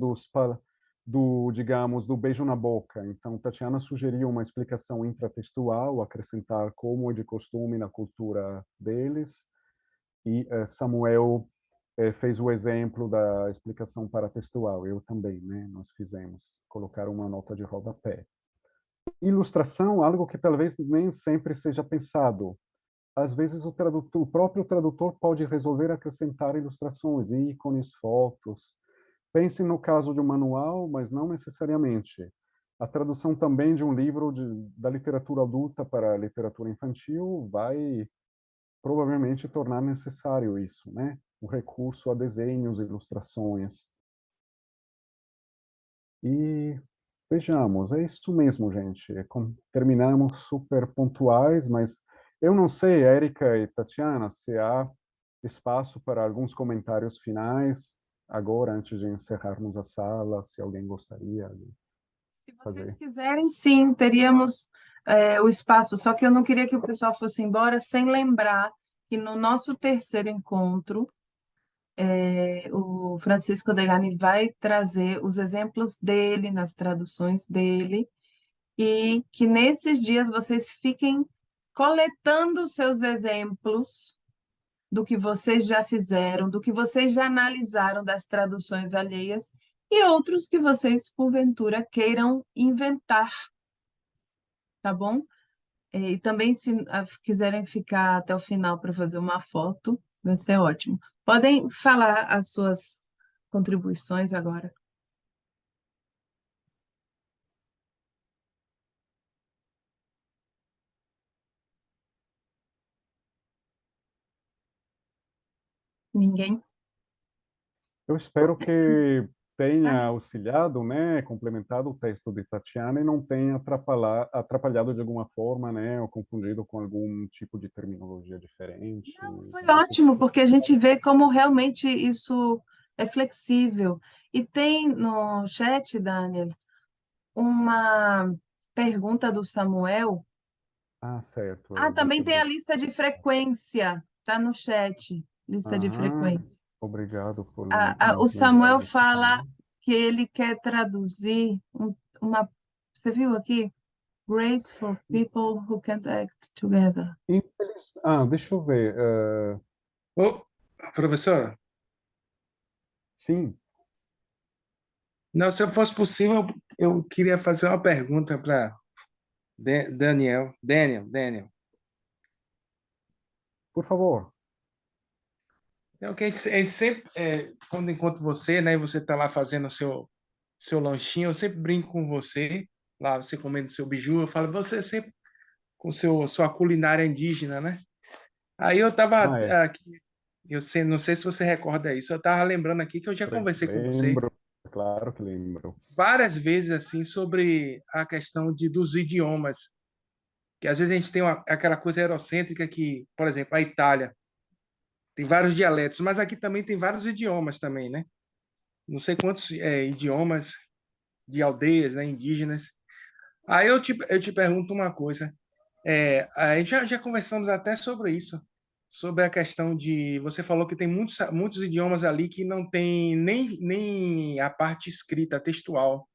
Speaker 1: digamos, do beijo na boca. Então, Tatiana sugeriu uma explicação intratextual, acrescentar como é de costume na cultura deles, e Samuel fez o exemplo da explicação paratextual. Eu também, né? Nós fizemos, colocar uma nota de rodapé. Ilustração, algo que talvez nem sempre seja pensado. Às vezes o próprio tradutor pode resolver acrescentar ilustrações, ícones, fotos. Pense no caso de um manual, mas não necessariamente. A tradução também de um livro da literatura adulta para a literatura infantil vai provavelmente tornar necessário isso, né? O recurso a desenhos, ilustrações. E vejamos, é isso mesmo, gente. Terminamos super pontuais, mas eu não sei, Érica e Tatiana, se há espaço para alguns comentários finais agora, antes de encerrarmos a sala, se alguém gostaria de
Speaker 2: Se vocês
Speaker 1: fazer.
Speaker 2: quiserem, sim, teríamos o espaço, só que eu não queria que o pessoal fosse embora sem lembrar que no nosso terceiro encontro, o Francisco Degani vai trazer os exemplos dele, nas traduções dele, e que nesses dias vocês fiquem coletando seus exemplos do que vocês já fizeram, do que vocês já analisaram das traduções alheias e outros que vocês, porventura, queiram inventar, tá bom? E também, se quiserem ficar até o final para fazer uma foto, vai ser ótimo. Podem falar as suas contribuições agora. Ninguém?
Speaker 1: Eu espero que tenha auxiliado, né, complementado o texto de Tatiana e não tenha atrapalhado de alguma forma, né, ou confundido com algum tipo de terminologia diferente.
Speaker 2: Não, foi ótimo, porque a gente vê como realmente isso é flexível. E tem no chat, Daniel, uma pergunta do Samuel.
Speaker 1: Ah, certo,
Speaker 2: Ah,
Speaker 1: eu vi
Speaker 2: também
Speaker 1: que
Speaker 2: tem a
Speaker 1: ele...
Speaker 2: lista de frequência, tá no chat, lista de
Speaker 1: Ah,
Speaker 2: frequência.
Speaker 1: obrigado por
Speaker 2: O
Speaker 1: nos lembrar
Speaker 2: Samuel
Speaker 1: disso
Speaker 2: fala
Speaker 1: também.
Speaker 2: que ele quer traduzir uma. Você viu aqui? Grace for people who can't act together.
Speaker 1: Deixa eu ver.
Speaker 6: Ô, professor,
Speaker 1: Sim,
Speaker 6: não, se eu fosse possível, eu queria fazer uma pergunta para Daniel.
Speaker 1: por favor.
Speaker 6: É o que a gente sempre, quando encontro você, né, e você está lá fazendo o seu lanchinho, eu sempre brinco com você, lá você comendo seu biju, eu falo, você sempre com sua culinária indígena, né? Aí eu estava
Speaker 1: Ah, é.
Speaker 6: aqui, não sei se você recorda isso, eu estava lembrando aqui que eu já conversei com você
Speaker 1: Lembro, claro que lembro.
Speaker 6: várias vezes assim sobre a questão dos idiomas, que às vezes a gente tem aquela coisa eurocêntrica que, por exemplo, a Itália tem vários dialetos, mas aqui também tem vários idiomas também, né? Não sei quantos idiomas de aldeias, né, indígenas. Aí eu te pergunto uma coisa. A gente já conversamos até sobre isso, sobre a questão de... Você falou que tem muitos idiomas ali que não tem nem a parte escrita, textual,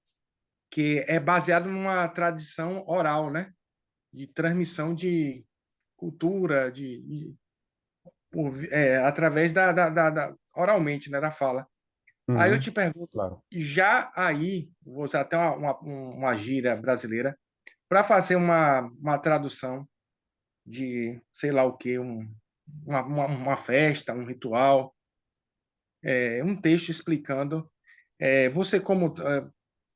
Speaker 6: que é baseado numa tradição oral, né? De transmissão de cultura, através oralmente, né? Da fala. Aí eu
Speaker 1: Uhum,
Speaker 6: te pergunto,
Speaker 1: claro.
Speaker 6: já aí, vou usar até uma gíria brasileira, para fazer uma tradução de sei lá o quê, uma festa, um ritual, um texto explicando, você como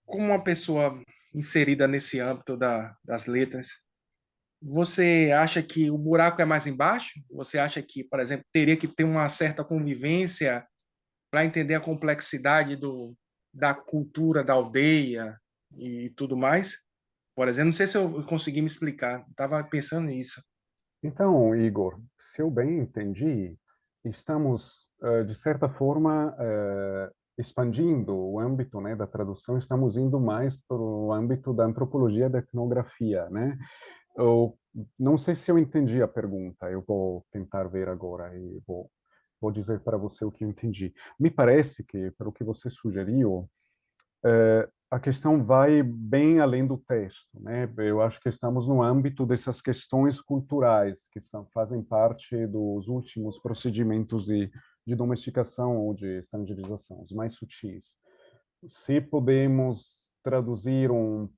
Speaker 6: uma pessoa inserida nesse âmbito das letras, você acha que o buraco é mais embaixo? Você acha que, por exemplo, teria que ter uma certa convivência para entender a complexidade da cultura da aldeia e tudo mais? Por exemplo, não sei se eu consegui me explicar, estava pensando nisso.
Speaker 1: Então, Igor, se eu bem entendi, estamos, de certa forma, expandindo o âmbito, né, da tradução, estamos indo mais para o âmbito da antropologia da etnografia, né? Eu não sei se eu entendi a pergunta, eu vou tentar ver agora e vou dizer para você o que eu entendi. Me parece que, pelo que você sugeriu, a questão vai bem além do texto, né? Eu acho que estamos no âmbito dessas questões culturais que fazem parte dos últimos procedimentos de domesticação ou de estrangerização, os mais sutis. Se podemos traduzir ou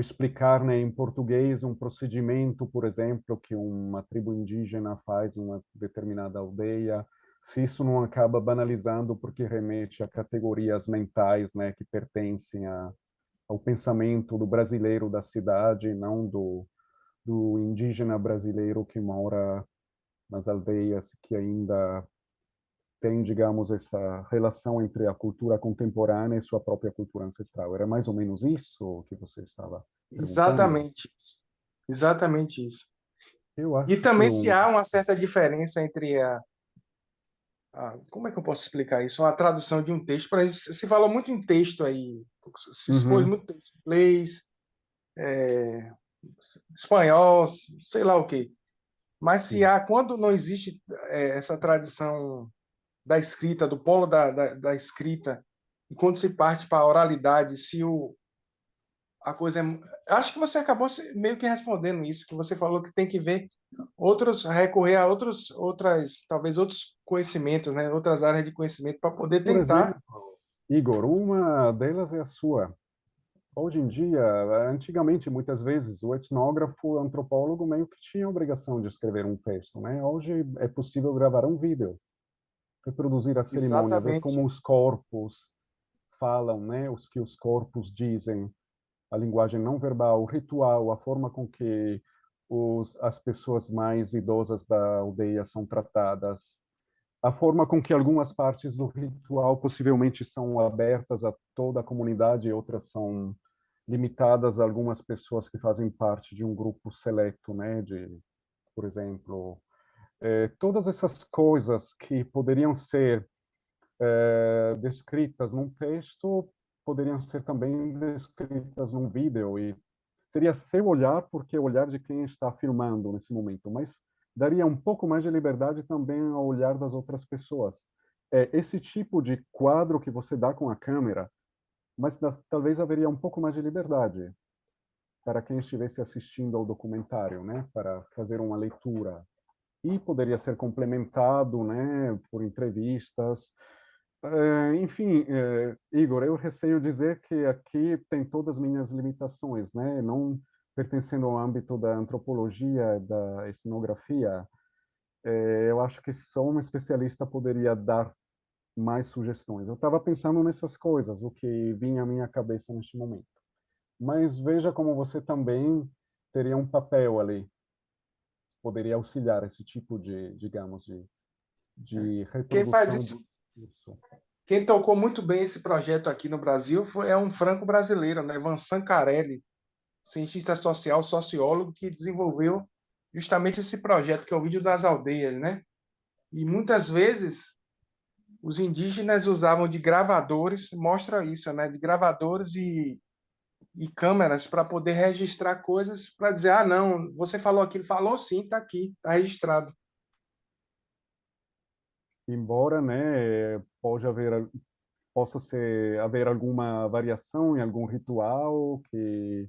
Speaker 1: explicar, né, em português um procedimento, por exemplo, que uma tribo indígena faz em uma determinada aldeia, se isso não acaba banalizando porque remete a categorias mentais, né, que pertencem ao pensamento do brasileiro da cidade, não do indígena brasileiro que mora nas aldeias, que ainda tem, digamos, essa relação entre a cultura contemporânea e sua própria cultura ancestral. Era mais ou menos isso que você estava perguntando?
Speaker 6: Exatamente isso. Exatamente isso.
Speaker 1: Eu
Speaker 6: E
Speaker 1: acho que
Speaker 6: também se há uma certa diferença entre como é que eu posso explicar isso? Uma tradução de um texto. Se falou muito em texto aí, se expôs
Speaker 1: Uhum,
Speaker 6: muito texto em inglês, espanhol, sei lá o quê. Mas
Speaker 1: sim.
Speaker 6: quando não existe essa tradição da escrita, do polo da escrita, e quando se parte para a oralidade, se a coisa acho que você acabou meio que respondendo isso, que você falou que tem que ver recorrer a talvez outros conhecimentos, né? Outras áreas de conhecimento para poder
Speaker 1: Por
Speaker 6: tentar.
Speaker 1: exemplo, Igor, uma delas é a sua. Hoje em dia, antigamente, muitas vezes, o etnógrafo, o antropólogo, meio que tinha a obrigação de escrever um texto, né? Hoje é possível gravar um vídeo, reproduzir a cerimônia, ver como
Speaker 6: Exatamente.
Speaker 1: os corpos falam, né? Os que os corpos dizem, a linguagem não verbal, o ritual, a forma com que as pessoas mais idosas da aldeia são tratadas, a forma com que algumas partes do ritual possivelmente são abertas a toda a comunidade e outras são limitadas a algumas pessoas que fazem parte de um grupo seleto, né, de, por exemplo, todas essas coisas que poderiam ser descritas num texto poderiam ser também descritas num vídeo e seria seu olhar porque é o olhar de quem está filmando nesse momento, mas daria um pouco mais de liberdade também ao olhar das outras pessoas. É esse tipo de quadro que você dá com a câmera, mas talvez haveria um pouco mais de liberdade para quem estivesse assistindo ao documentário, né, para fazer uma leitura e poderia ser complementado, né, por entrevistas. Enfim, Igor, eu receio dizer que aqui tem todas as minhas limitações, né? Não pertencendo ao âmbito da antropologia, da etnografia, eu acho que só um especialista poderia dar mais sugestões. Eu estava pensando nessas coisas, o que vinha à minha cabeça neste momento. Mas veja como você também teria um papel ali, poderia auxiliar esse tipo de, digamos, de
Speaker 6: Quem faz
Speaker 1: reprodução
Speaker 6: isso,
Speaker 1: do discurso.
Speaker 6: quem tocou muito bem esse projeto aqui no Brasil é um franco-brasileiro, né? Vincent Carelli, cientista social, sociólogo, que desenvolveu justamente esse projeto, que é o Vídeo das Aldeias, né? E muitas vezes os indígenas usavam de gravadores, mostra isso, né? De gravadores e câmeras para poder registrar coisas, para dizer, ah, não, você falou aquilo, falou sim, está aqui, está registrado.
Speaker 1: Embora, né, possa haver alguma variação em algum ritual que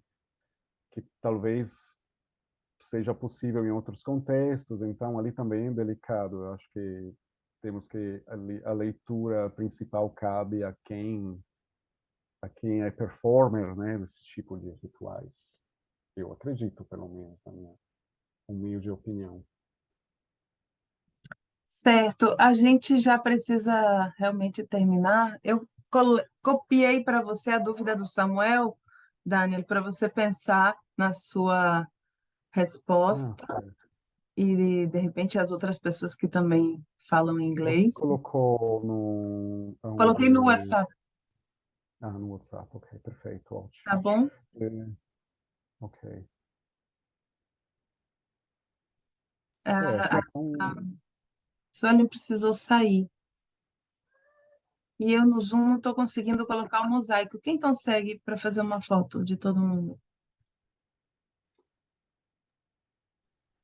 Speaker 1: talvez seja possível em outros contextos, então ali também é delicado. Eu acho que temos que a leitura principal cabe a quem é performer, né, desse tipo de rituais. Eu acredito, pelo menos, na minha humilde opinião.
Speaker 2: Certo, a gente já precisa realmente terminar. Eu copiei para você a dúvida do Samuel, Daniel, para você pensar na sua
Speaker 1: Ah,
Speaker 2: resposta
Speaker 1: certo.
Speaker 2: e, de repente, as outras pessoas que também falam
Speaker 1: Você
Speaker 2: inglês.
Speaker 1: colocou no
Speaker 2: Coloquei no
Speaker 1: aonde?
Speaker 2: WhatsApp,
Speaker 1: Ah, no WhatsApp. Ok, perfeito,
Speaker 2: tá
Speaker 1: ótimo.
Speaker 2: bom?
Speaker 1: Ok, certo.
Speaker 2: A
Speaker 1: Então,
Speaker 2: Suelen precisou sair. E eu no Zoom não estou conseguindo colocar o mosaico. Quem consegue para fazer uma foto de todo mundo?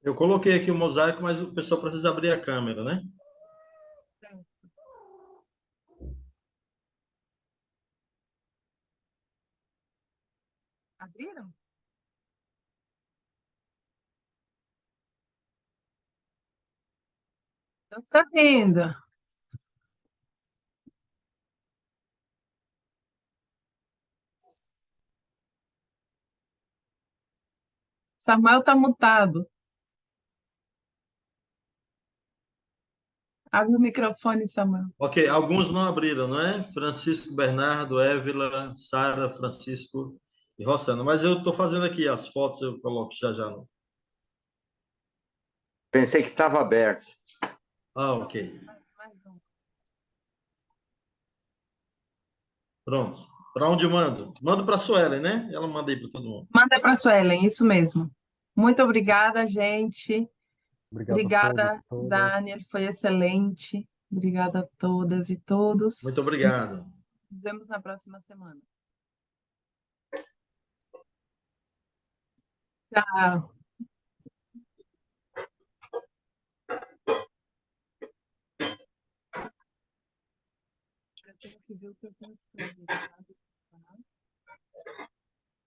Speaker 5: Eu coloquei aqui o mosaico, mas o pessoal precisa abrir a câmera, né?
Speaker 2: Abriram? Então, está vendo. Samuel está mutado. Abre o microfone, Samuel.
Speaker 5: Ok, alguns não abriram, não é? Francisco Bernardo, Évila, Sara, Francisco e Rossana. Mas eu estou fazendo aqui as fotos, eu coloco já já.
Speaker 7: Pensei que estava aberto.
Speaker 5: Ah, ok.
Speaker 2: Mais um.
Speaker 5: Pronto. Para onde eu mando? Mando para a Suelen, né? Ela manda aí para todo mundo.
Speaker 2: Manda para a Suelen, isso mesmo. Muito obrigada, gente.
Speaker 1: obrigado a todos
Speaker 2: Obrigada,
Speaker 1: e todas.
Speaker 2: Daniel, foi excelente. Obrigada a todas e todos.
Speaker 5: Muito obrigado.
Speaker 2: Nos vemos na próxima semana. Tchau. Eu tenho que ver o que eu tenho que fazer.